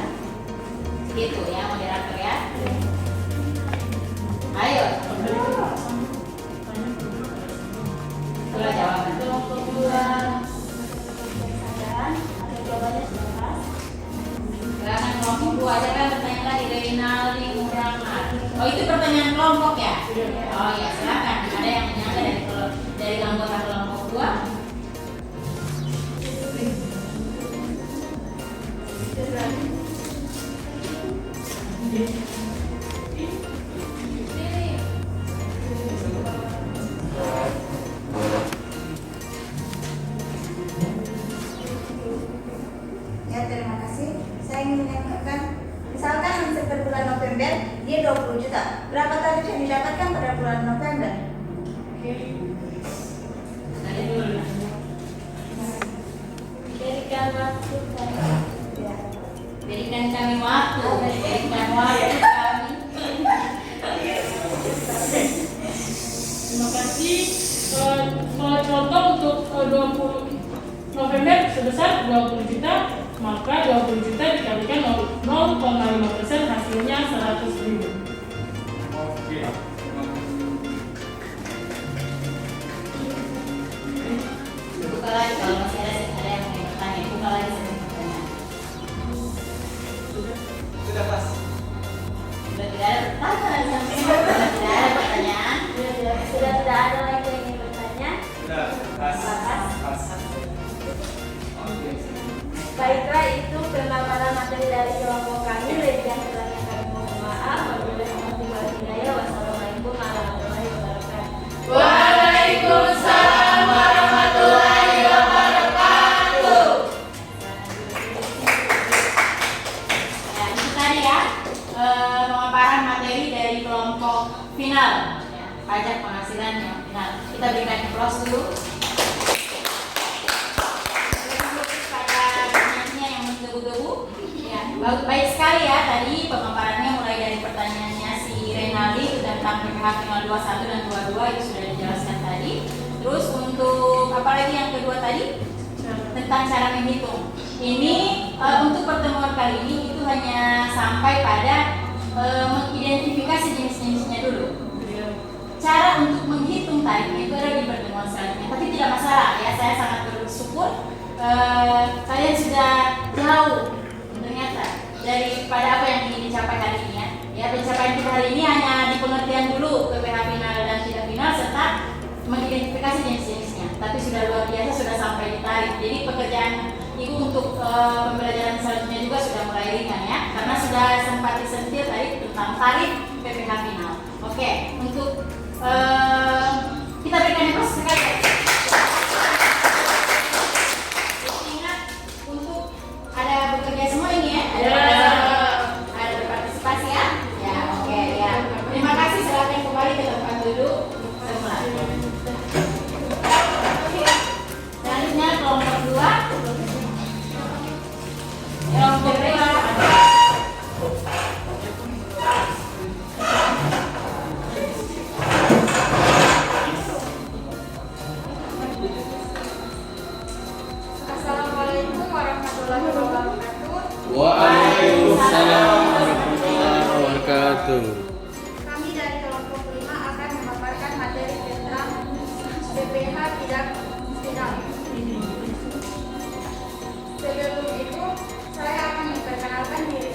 Gitu ya moderator ya. Ayo. Itulah jawaban. Kelompok 2 ada jawabannya sebentar. Silakan kelompok 2 aja kan bertanya lagi Reynaldi Muhammad. Oh itu pertanyaan kelompok ya? Oh ya silakan. Ada yang menyangka dari anggota kelompok 2? Ya, terima kasih. Saya ingin menanyakan, misalkan omset per bulan November dia 20 juta. Berapa tarif yang didapatkan pada bulan November? Berikan waktu kami. Ya. Berikan kami waktu. Berikan waktu kami. Terima kasih. Contoh untuk 20 November sebesar 20 juta, maka 20 juta dikalikan 0,5% hasilnya 100.000. Oke. Buka lagi kalau masih ada yang mau bertanya. Buka lagi sebelum pertanyaan. Sudah pas. Sudah tidak ada pertanyaan. Sudah tidak ada pertanyaan. Sudah tidak ada lagi yang ingin bertanya. Sudah pas. Pas. Oke. Baiklah, itu pemaparan materi dari kelompok kami. Lebih yang kurangnya kami mohon maaf. Wabillahi hidayah. Wassalamualaikum warahmatullahi wabarakatuh. Waalaikumsalam warahmatullahi wabarakatuh. Ya, itu tadi ya pemaparan materi dari kelompok final, ya, pajak penghasilan yang final. Kita berikan aplaus dulu. Pada penyanyinya yang menggebu-gebu. Ya, baik sekali ya tadi pemaparannya mulai dari pertanyaannya si Reynaldi tentang PPh final 21 dan 22 itu sudah dijelaskan tadi. Terus untuk apa lagi yang kedua tadi? Tentang cara menghitung. Ini untuk pertemuan kali ini itu hanya sampai pada mengidentifikasi jenis-jenisnya dulu. Cara untuk menghitung tarifnya itu ada di pertemuan selanjutnya. Tapi tidak masalah ya, saya sangat bersyukur kalian sudah jauh ternyata daripada apa yang ingin dicapai hari ini ya. Ya, pencapaian kita hari ini hanya di pengertian dulu PPh final dan tidak final serta mengidentifikasi jenis-jenisnya. Tapi sudah luar biasa, sudah sampai di tarif. Jadi pekerjaan Ibu untuk pembelajaran selanjutnya juga sudah mulai ringan ya, karena sudah sempat disentil tadi tentang tarif PPh final. Oke, untuk kita berikan aplaus sekali. Ingat untuk ada bekerja semua ini ya, ada berpartisipasi ya. Ya, oke ya. Terima kasih, silakan kembali ke tempat duduk semula. Selanjutnya kelompok 2. Kelompok 2. Assalamualaikum warahmatullahi wabarakatuh. Waalaikumsalam warahmatullahi wabarakatuh. Kami dari kelompok 5 akan memaparkan materi tentang PPH tidak final. Sebelum itu saya akan memperkenalkan diri.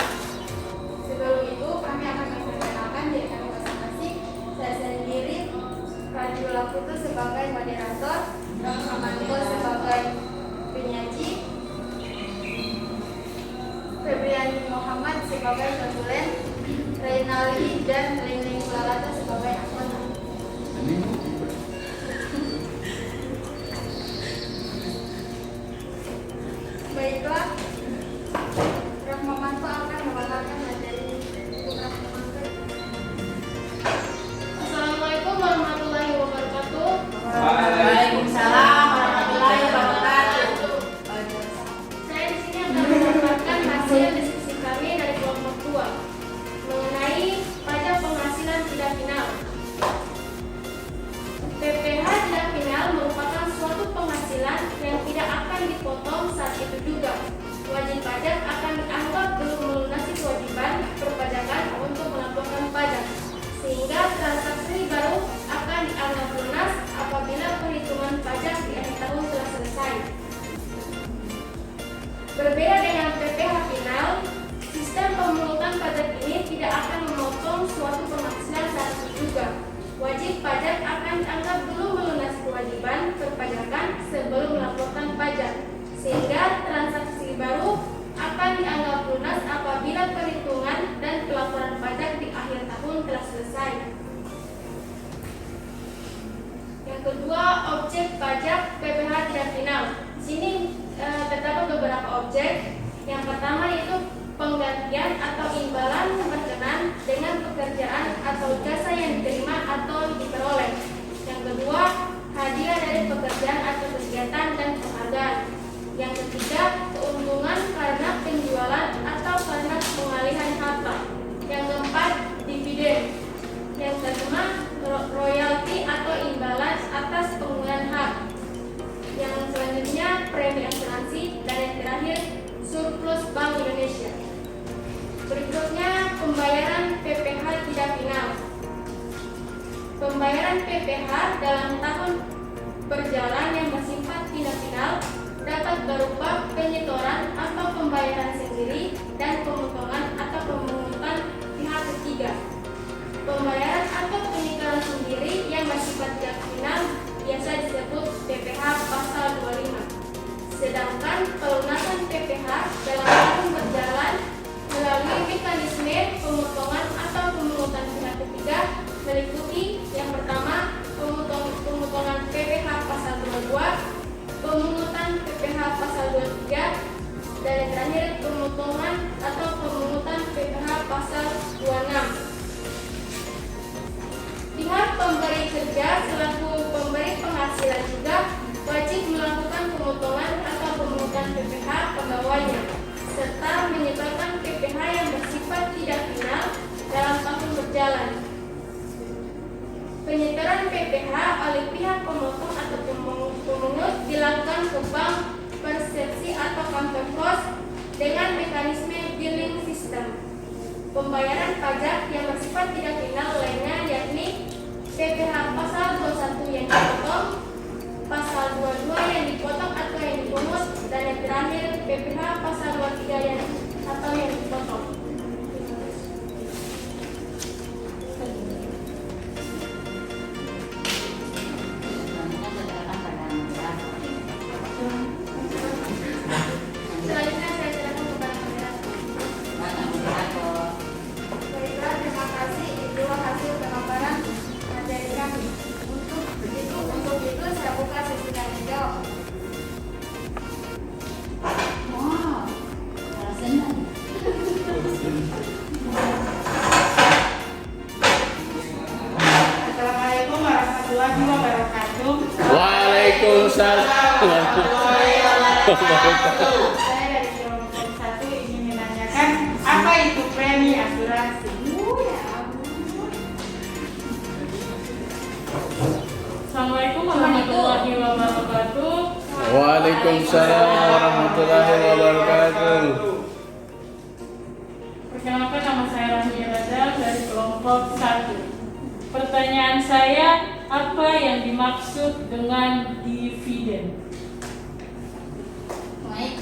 Sebelum itu kami akan memperkenalkan diri kami masing-masing. Saya sendiri Rajula Putu sebagai moderator, Rahmanto sebagai penyaji, Febriani Muhammad sebagai notulen, Reynali dan Lengling Lalata sebagai anggota. Baiklah, Rahmanto akan membawakan materi untuk Rahmanto. Assalamualaikum warahmatullahi wabarakatuh. Waalaikumsalam warahmatullahi wabarakatuh. Saya di sini akan memaparkan hasil diskusi kami dari kelompok 2 mengenai pajak penghasilan tidak final. PPH tidak final merupakan suatu penghasilan yang tidak akan dipotong saat itu juga. Wajib pajak akan dianggap belum melunasi kewajiban perpajakan untuk melaporkan pajak, sehingga transaksi baru akan dianggap lunas apabila perhitungan pajak di akhir tahun telah selesai. Berbeda dengan PPH final, sistem pemungutan pajak ini tidak akan memotong suatu penghasilan saat itu juga. Wajib pajak akan dianggap belum melunasi kewajiban perpajakan sebelum melaporkan pajak, sehingga transaksi baru akan dianggap lunas apabila perhitungan dan pelaporan pajak di akhir tahun telah selesai. Yang kedua, objek pajak PPH tidak final. Di sini terdapat beberapa objek. Yang pertama yaitu penggantian atau imbalan berkenan dengan pekerjaan atau jasa yang diterima atau diperoleh. Yang kedua, hadiah dari pekerjaan atau kegiatan dan penghargaan. Yang ketiga, keuntungan karena penjualan atau karena pengalihan harta. Yang keempat, dividen. Yang kelima, royalti atau imbalan atas penggunaan hak. Yang selanjutnya, premi asuransi. Dan yang terakhir, surplus Bank Indonesia. Berikutnya, pembayaran PPH tidak final. Pembayaran PPH dalam tahun berjalan yang bersifat tidak final dapat berupa penyetoran atau pembayaran sendiri dan pemotongan atau pemungutan pihak ketiga. Pembayaran atau penyetoran sendiri yang bersifat tidak final biasa disebut PPH pasal 25. Sedangkan pelunasan PPH dalam tahun berjalan melalui mekanisme pemotongan atau pemungutan pihak ketiga meliputi yang pertama pemotongan PPH pasal 22, pemungutan PPH pasal 23, dan yang terakhir pemotongan atau pemungutan PPH pasal 26. Pihak pemberi kerja selaku pemberi penghasilan juga wajib melakukan pemotongan atau pemungutan PPH pegawainya serta menyetorkan PPH yang bersifat tidak final dalam tahun berjalan. Penyetoran PPH oleh pihak pemotong atau pemungut dilakukan ke bank, persepsi atau kantor pos dengan mekanisme billing system. Pembayaran pajak yang bersifat tidak final lainnya yakni PPH pasal 21 yang dipotong, pasal 22 yang dipotong atau yang dipungut, dan yang terakhir PPH pasal 23 yang dipotong. Selanjutnya saya serahkan kepada moderator. Baiklah, terima kasih. Itulah hasil pemaparan materi kami. Untuk itu saya buka sesi tanya jawab. Wow, senang. Assalamualaikum warahmatullahi wabarakatuh. Waalaikumsalam warahmatullahi wabarakatuh. Saya dari kelompok 1 ingin menanyakan apa itu premi asuransi. Assalamualaikum warahmatullahi wabarakatuh. Waalaikumsalam warahmatullahi wabarakatuh. Perkenalkan, nama saya Rahmi Radha dari kelompok 1. Pertanyaan saya, apa yang dimaksud dengan dividen? Baik.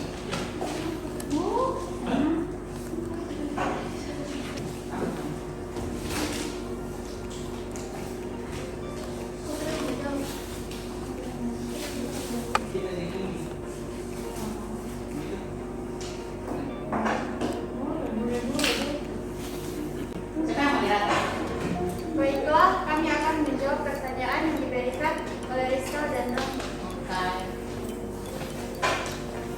Sekarang moderator. Baiklah, kami akan menjawab pertanyaan yang diberikan oleh Rizka dan Nom. Oke.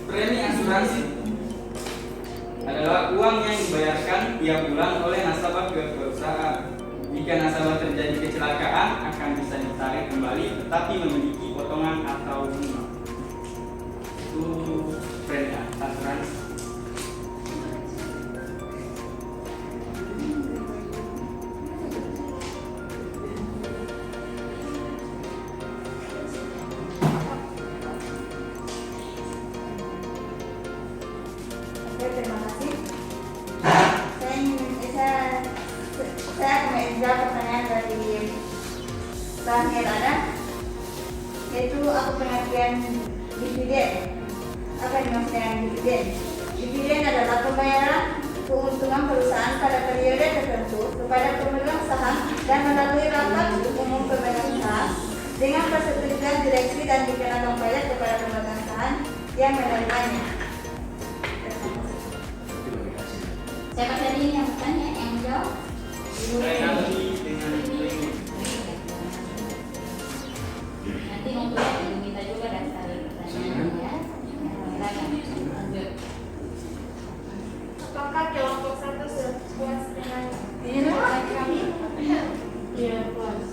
Premi asuransi adalah uang yang dibayarkan tiap bulan oleh nasabah ke perusahaan. Jika nasabah terjadi kecelakaan, akan bisa ditarik kembali tetapi memiliki potongan atau bunga. Itu premi asuransi. Oke, terima kasih. Saya akan menjawab pertanyaan dari Bang Herana, yaitu apa pengertian dividen? Apa yang dimaksud dengan dividen? Dividen adalah pembayaran keuntungan perusahaan pada periode tertentu kepada pemegang saham dan melalui rapat umum pemegang saham dengan persetujuan direksi dan dikenakan pajak kepada pemegang saham yang menerimanya. Siapa tadi yang bertanya, yang menjawab? Nanti dengan premi. Nanti notulnya Ibu minta juga daftar pertanyaan ya. Lanjut. Apakah kelompok 1 sudah puas dengan Ini dulu. kami? Iya, puas.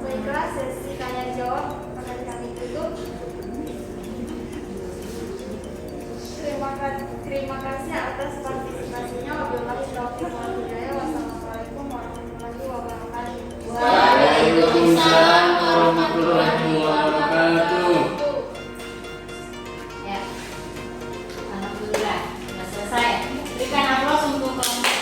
Baiklah, sesi tanya jawab akan kami tutup. Terima kasih atas partisipasinya. Wabillahi taufiq wal hidayah. Wassalamualaikum warahmatullahi wabarakatuh. Waalaikumsalam warahmatullahi wabarakatuh. Ya. Alhamdulillah sudah selesai. Berikan aplaus untuk kelompok.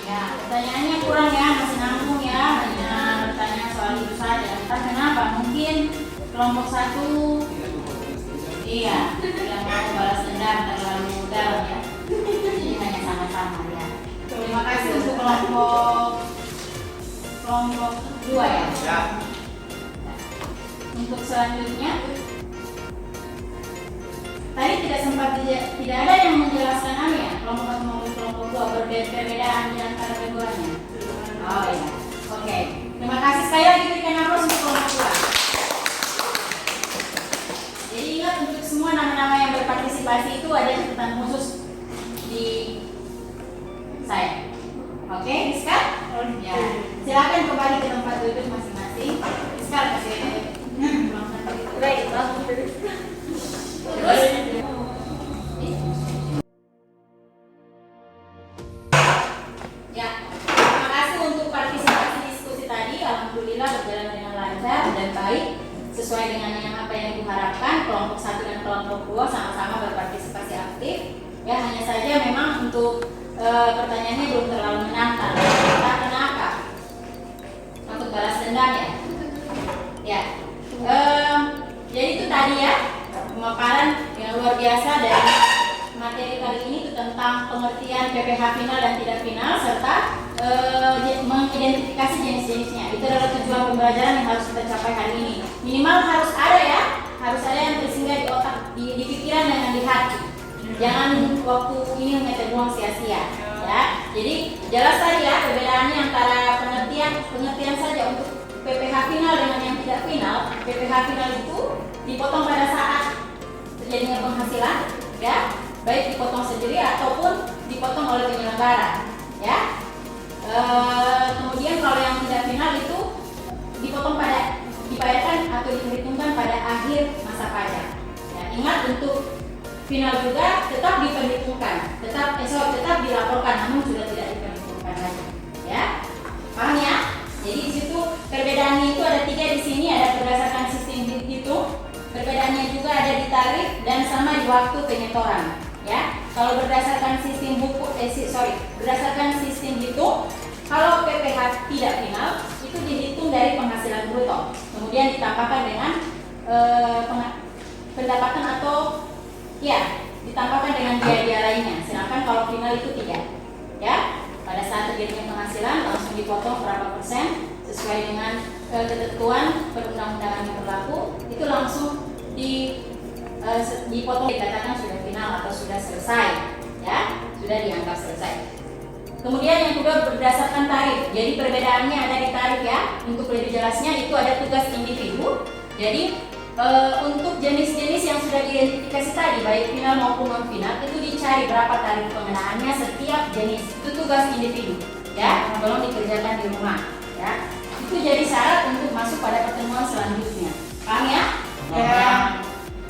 Ya, pertanyaannya kurang ya, masih nanggung ya, hanya bertanya soal itu saja. Entah kenapa, mungkin kelompok 1 iya, yang mau balas dendam terlalu dalam ya. Jadi hanya sama-sama ya. Terima kasih untuk kelompok 2 ya. Ya. Untuk selanjutnya, tadi tidak ada yang menjelaskan ya kelompok 1 maupun kelompok 2 perbedaan di antara keduanya. Oh iya, oke. Terima kasih, sekali lagi berikan aplaus untuk kelompok 2. Jadi ingat, untuk semua nama-nama yang berpartisipasi itu ada catatan khusus di saya. Oke, Rizka? Ya, silakan kembali ke tempat duduk masing-masing. Rizka kasih ulangan diri. Baik, bagus terus. Terus. Ya, terima kasih untuk partisipasi diskusi tadi. Alhamdulillah berjalan dengan lancar dan baik, sesuai dengan apa yang diharapkan. Kelompok 1 dan kelompok 2 sama-sama berpartisipasi aktif. Ya, hanya saja memang untuk pertanyaannya belum terlalu menantang. Entah kenapa. Untuk balas dendam ya. Ya. Jadi itu tadi ya pemaparan yang luar biasa dari materi kali ini itu tentang pengertian PPh final dan tidak final serta mengidentifikasi jenis-jenisnya. Itu adalah tujuan pembelajaran yang harus kita capai hari ini. Minimal harus ada ya, harus ada yang tersinggah di otak, di pikiran dan di hati. Jangan waktu ini hanya terbuang sia-sia. Ya, jadi jelas tadi ya perbedaannya antara pengertian saja untuk PPh final dengan yang tidak final. PPh final itu dipotong pada saat terjadinya penghasilan, ya, baik dipotong sendiri ataupun dipotong oleh penyelenggara, ya. Kemudian kalau yang tidak final itu dibayarkan atau diperhitungkan pada akhir masa pajak. Ya, ingat untuk final juga tetap diperhitungkan, tetap dilaporkan, namun sudah tidak diperhitungkan lagi, ya. Paham ya? Jadi di situ perbedaannya itu ada 3 di sini, ada berdasarkan sistem hitung, perbedaannya juga ada di tarif dan sama di waktu penyetoran, ya. Kalau berdasarkan sistem berdasarkan sistem hitung, kalau PPh tidak final itu dihitung dari penghasilan bruto, kemudian ditambahkan dengan pendapatan atau ditambahkan dengan biaya lainnya. Sedangkan kalau final itu tidak, ya. Pada saat terjadinya penghasilan langsung dipotong berapa persen sesuai dengan ketentuan perundang-undangan yang berlaku, itu langsung dipotong, dikatakan sudah final atau sudah selesai, ya, sudah dianggap selesai. Kemudian yang kedua berdasarkan tarif. Jadi perbedaannya ada di tarif, ya. Untuk lebih jelasnya itu ada tugas individu. Jadi untuk jenis-jenis yang sudah diidentifikasi tadi, baik final maupun non final, itu dicari berapa tarif pengenaannya setiap jenis. Itu tugas individu, ya. Tolong dikerjakan di rumah, ya. Itu jadi syarat untuk masuk pada pertemuan selanjutnya. Paham, ya? Ya.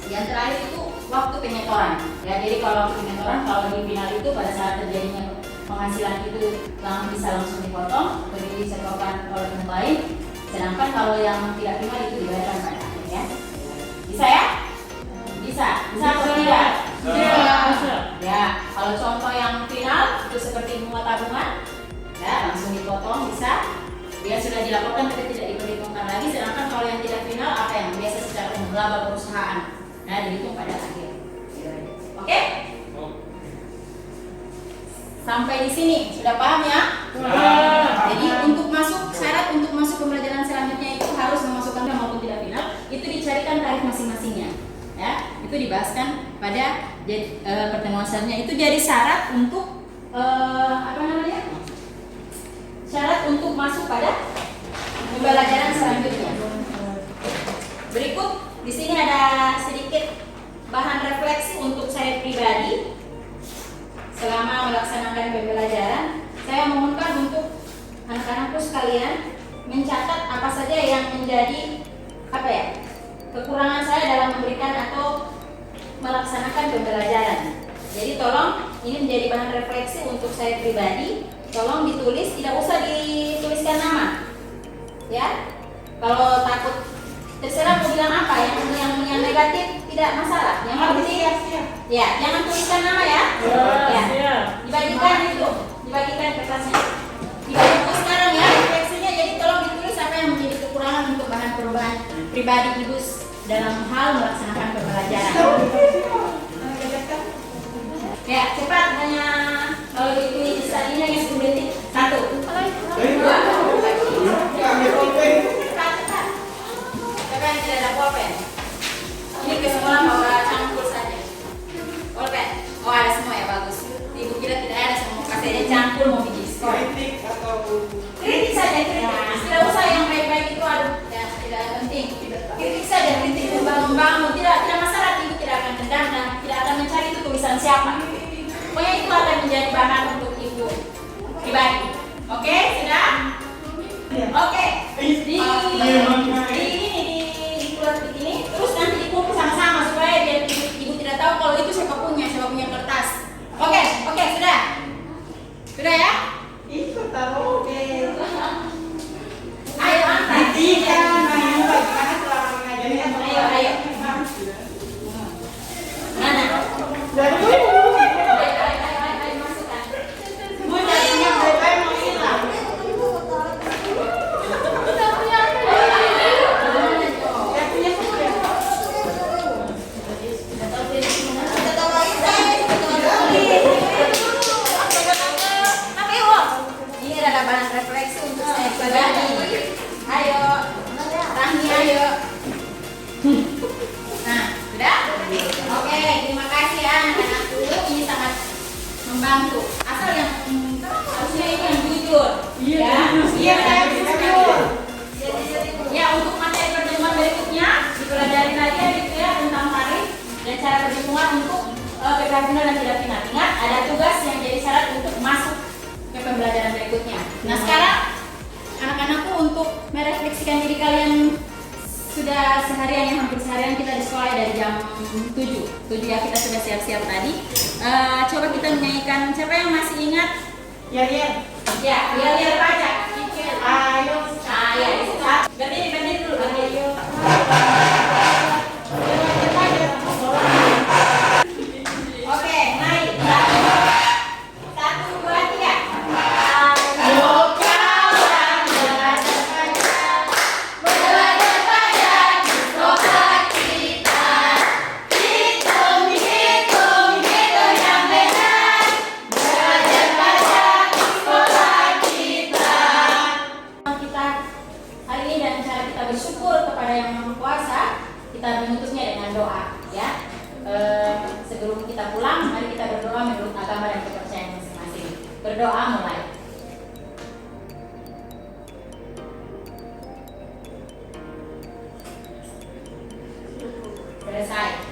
Yang terakhir itu waktu penyetoran, ya. Jadi kalau waktu penyetoran, kalau di final itu pada saat terjadinya penghasilan itu bisa langsung dipotong atau disetorkan oleh yang lain. Sedangkan kalau yang tidak final itu dibayarkan pada akhir, ya. Bisa, ya? Bisa atau tidak? Bisa. Ya, kalau contoh yang final itu seperti bunga tabungan, ya, langsung dipotong, bisa. Dia sudah dilaporkan tapi tidak diperhitungkan lagi. Sedangkan kalau yang tidak final, apa yang biasa secara umum laba perusahaan, nah dihitung pada akhir. Oke? Sampai di sini sudah paham, ya? Jadi untuk masuk syarat untuk masuk pembelajaran selanjutnya itu harus memasukkan maupun tidak final, itu dicarikan tarif masing-masingnya, ya. Itu dibahaskan pada pertemuan selanjutnya. Itu jadi syarat untuk syarat untuk masuk pada pembelajaran selanjutnya. Berikut di sini ada sedikit bahan refleksi untuk saya pribadi. Selama melaksanakan pembelajaran, saya mohonkan untuk anak-anakku sekalian mencatat apa saja yang menjadi kekurangan saya dalam memberikan atau melaksanakan pembelajaran. Jadi tolong ini menjadi bahan refleksi untuk saya pribadi. Tolong ditulis, tidak usah dituliskan nama, ya. Kalau takut terserah mau bilang apa, yang negatif tidak masalah. Yang penting ya jangan tuliskan nama, ya. Dibagikan kertasnya. Dibagikan sekarang, ya, refleksinya. Jadi tolong ditulis apa yang menjadi kekurangan untuk bahan perubahan pribadi Ibu dalam hal melaksanakan pembelajaran. Ya, cepat hanya kalau ditulis tadinya yang 10 detik. 1, 2, 3. Cepat. Siapa yang tidak ada pulpen? Ini ke semua bawa cangkul saja. Pulpen. Oh, ada semua, ya, bagus. Ibu kira tidak ada, semua kasih aja cangkul mau biji. Kritik atau Kritik saja, kritik. Tidak usah yang baik-baik itu, aduh, ya, tidak penting. Kritik saja, kritik membangun. Tidak masalah, Ibu tidak akan tendang dan tidak akan mencari itu tulisan siapa. Pokoknya itu akan menjadi bahan untuk Ibu pribadi. Oke, sudah? Oke. Di keluar begini, terus nanti dikumpul sama-sama supaya biar Ibu tidak tahu kalau itu siapa punya kertas. Oke, sudah. Sudah, ya? Itu taruh deh. Ayo angkat. Bagaimana selama mengajarnya? Ayo. Mana? Ayo masukkan. Punya bebek mau hilang. Ini ada bahan refleksi untuk saya pribadi. Ayo, Rahmi, ayo. Nah, sudah? Oke, terima kasih, ya, anak-anakku. Ini sangat membantu. Asal yang harusnya ini yang jujur. Iya, Ya. jujur. Iya, saya jujur. Ya, untuk materi pertemuan berikutnya dipelajari lagi, gitu, ya, tentang tarif dan cara perhitungan untuk PPh final dan tidak final. Ingat, ada tugas yang jadi syarat untuk masuk ke pembelajaran berikutnya. Nah, sekarang anak-anakku untuk merefleksikan diri kalian sudah seharian, yang hampir seharian kita di sekolah dari jam 7 ya, kita sudah siap-siap tadi. Coba kita menyanyikan, siapa yang masih ingat? Ya. Ya, baca. Ayo. Ya, di situ. Berdiri dulu. Ayo. Oke, naik. 1, selesai.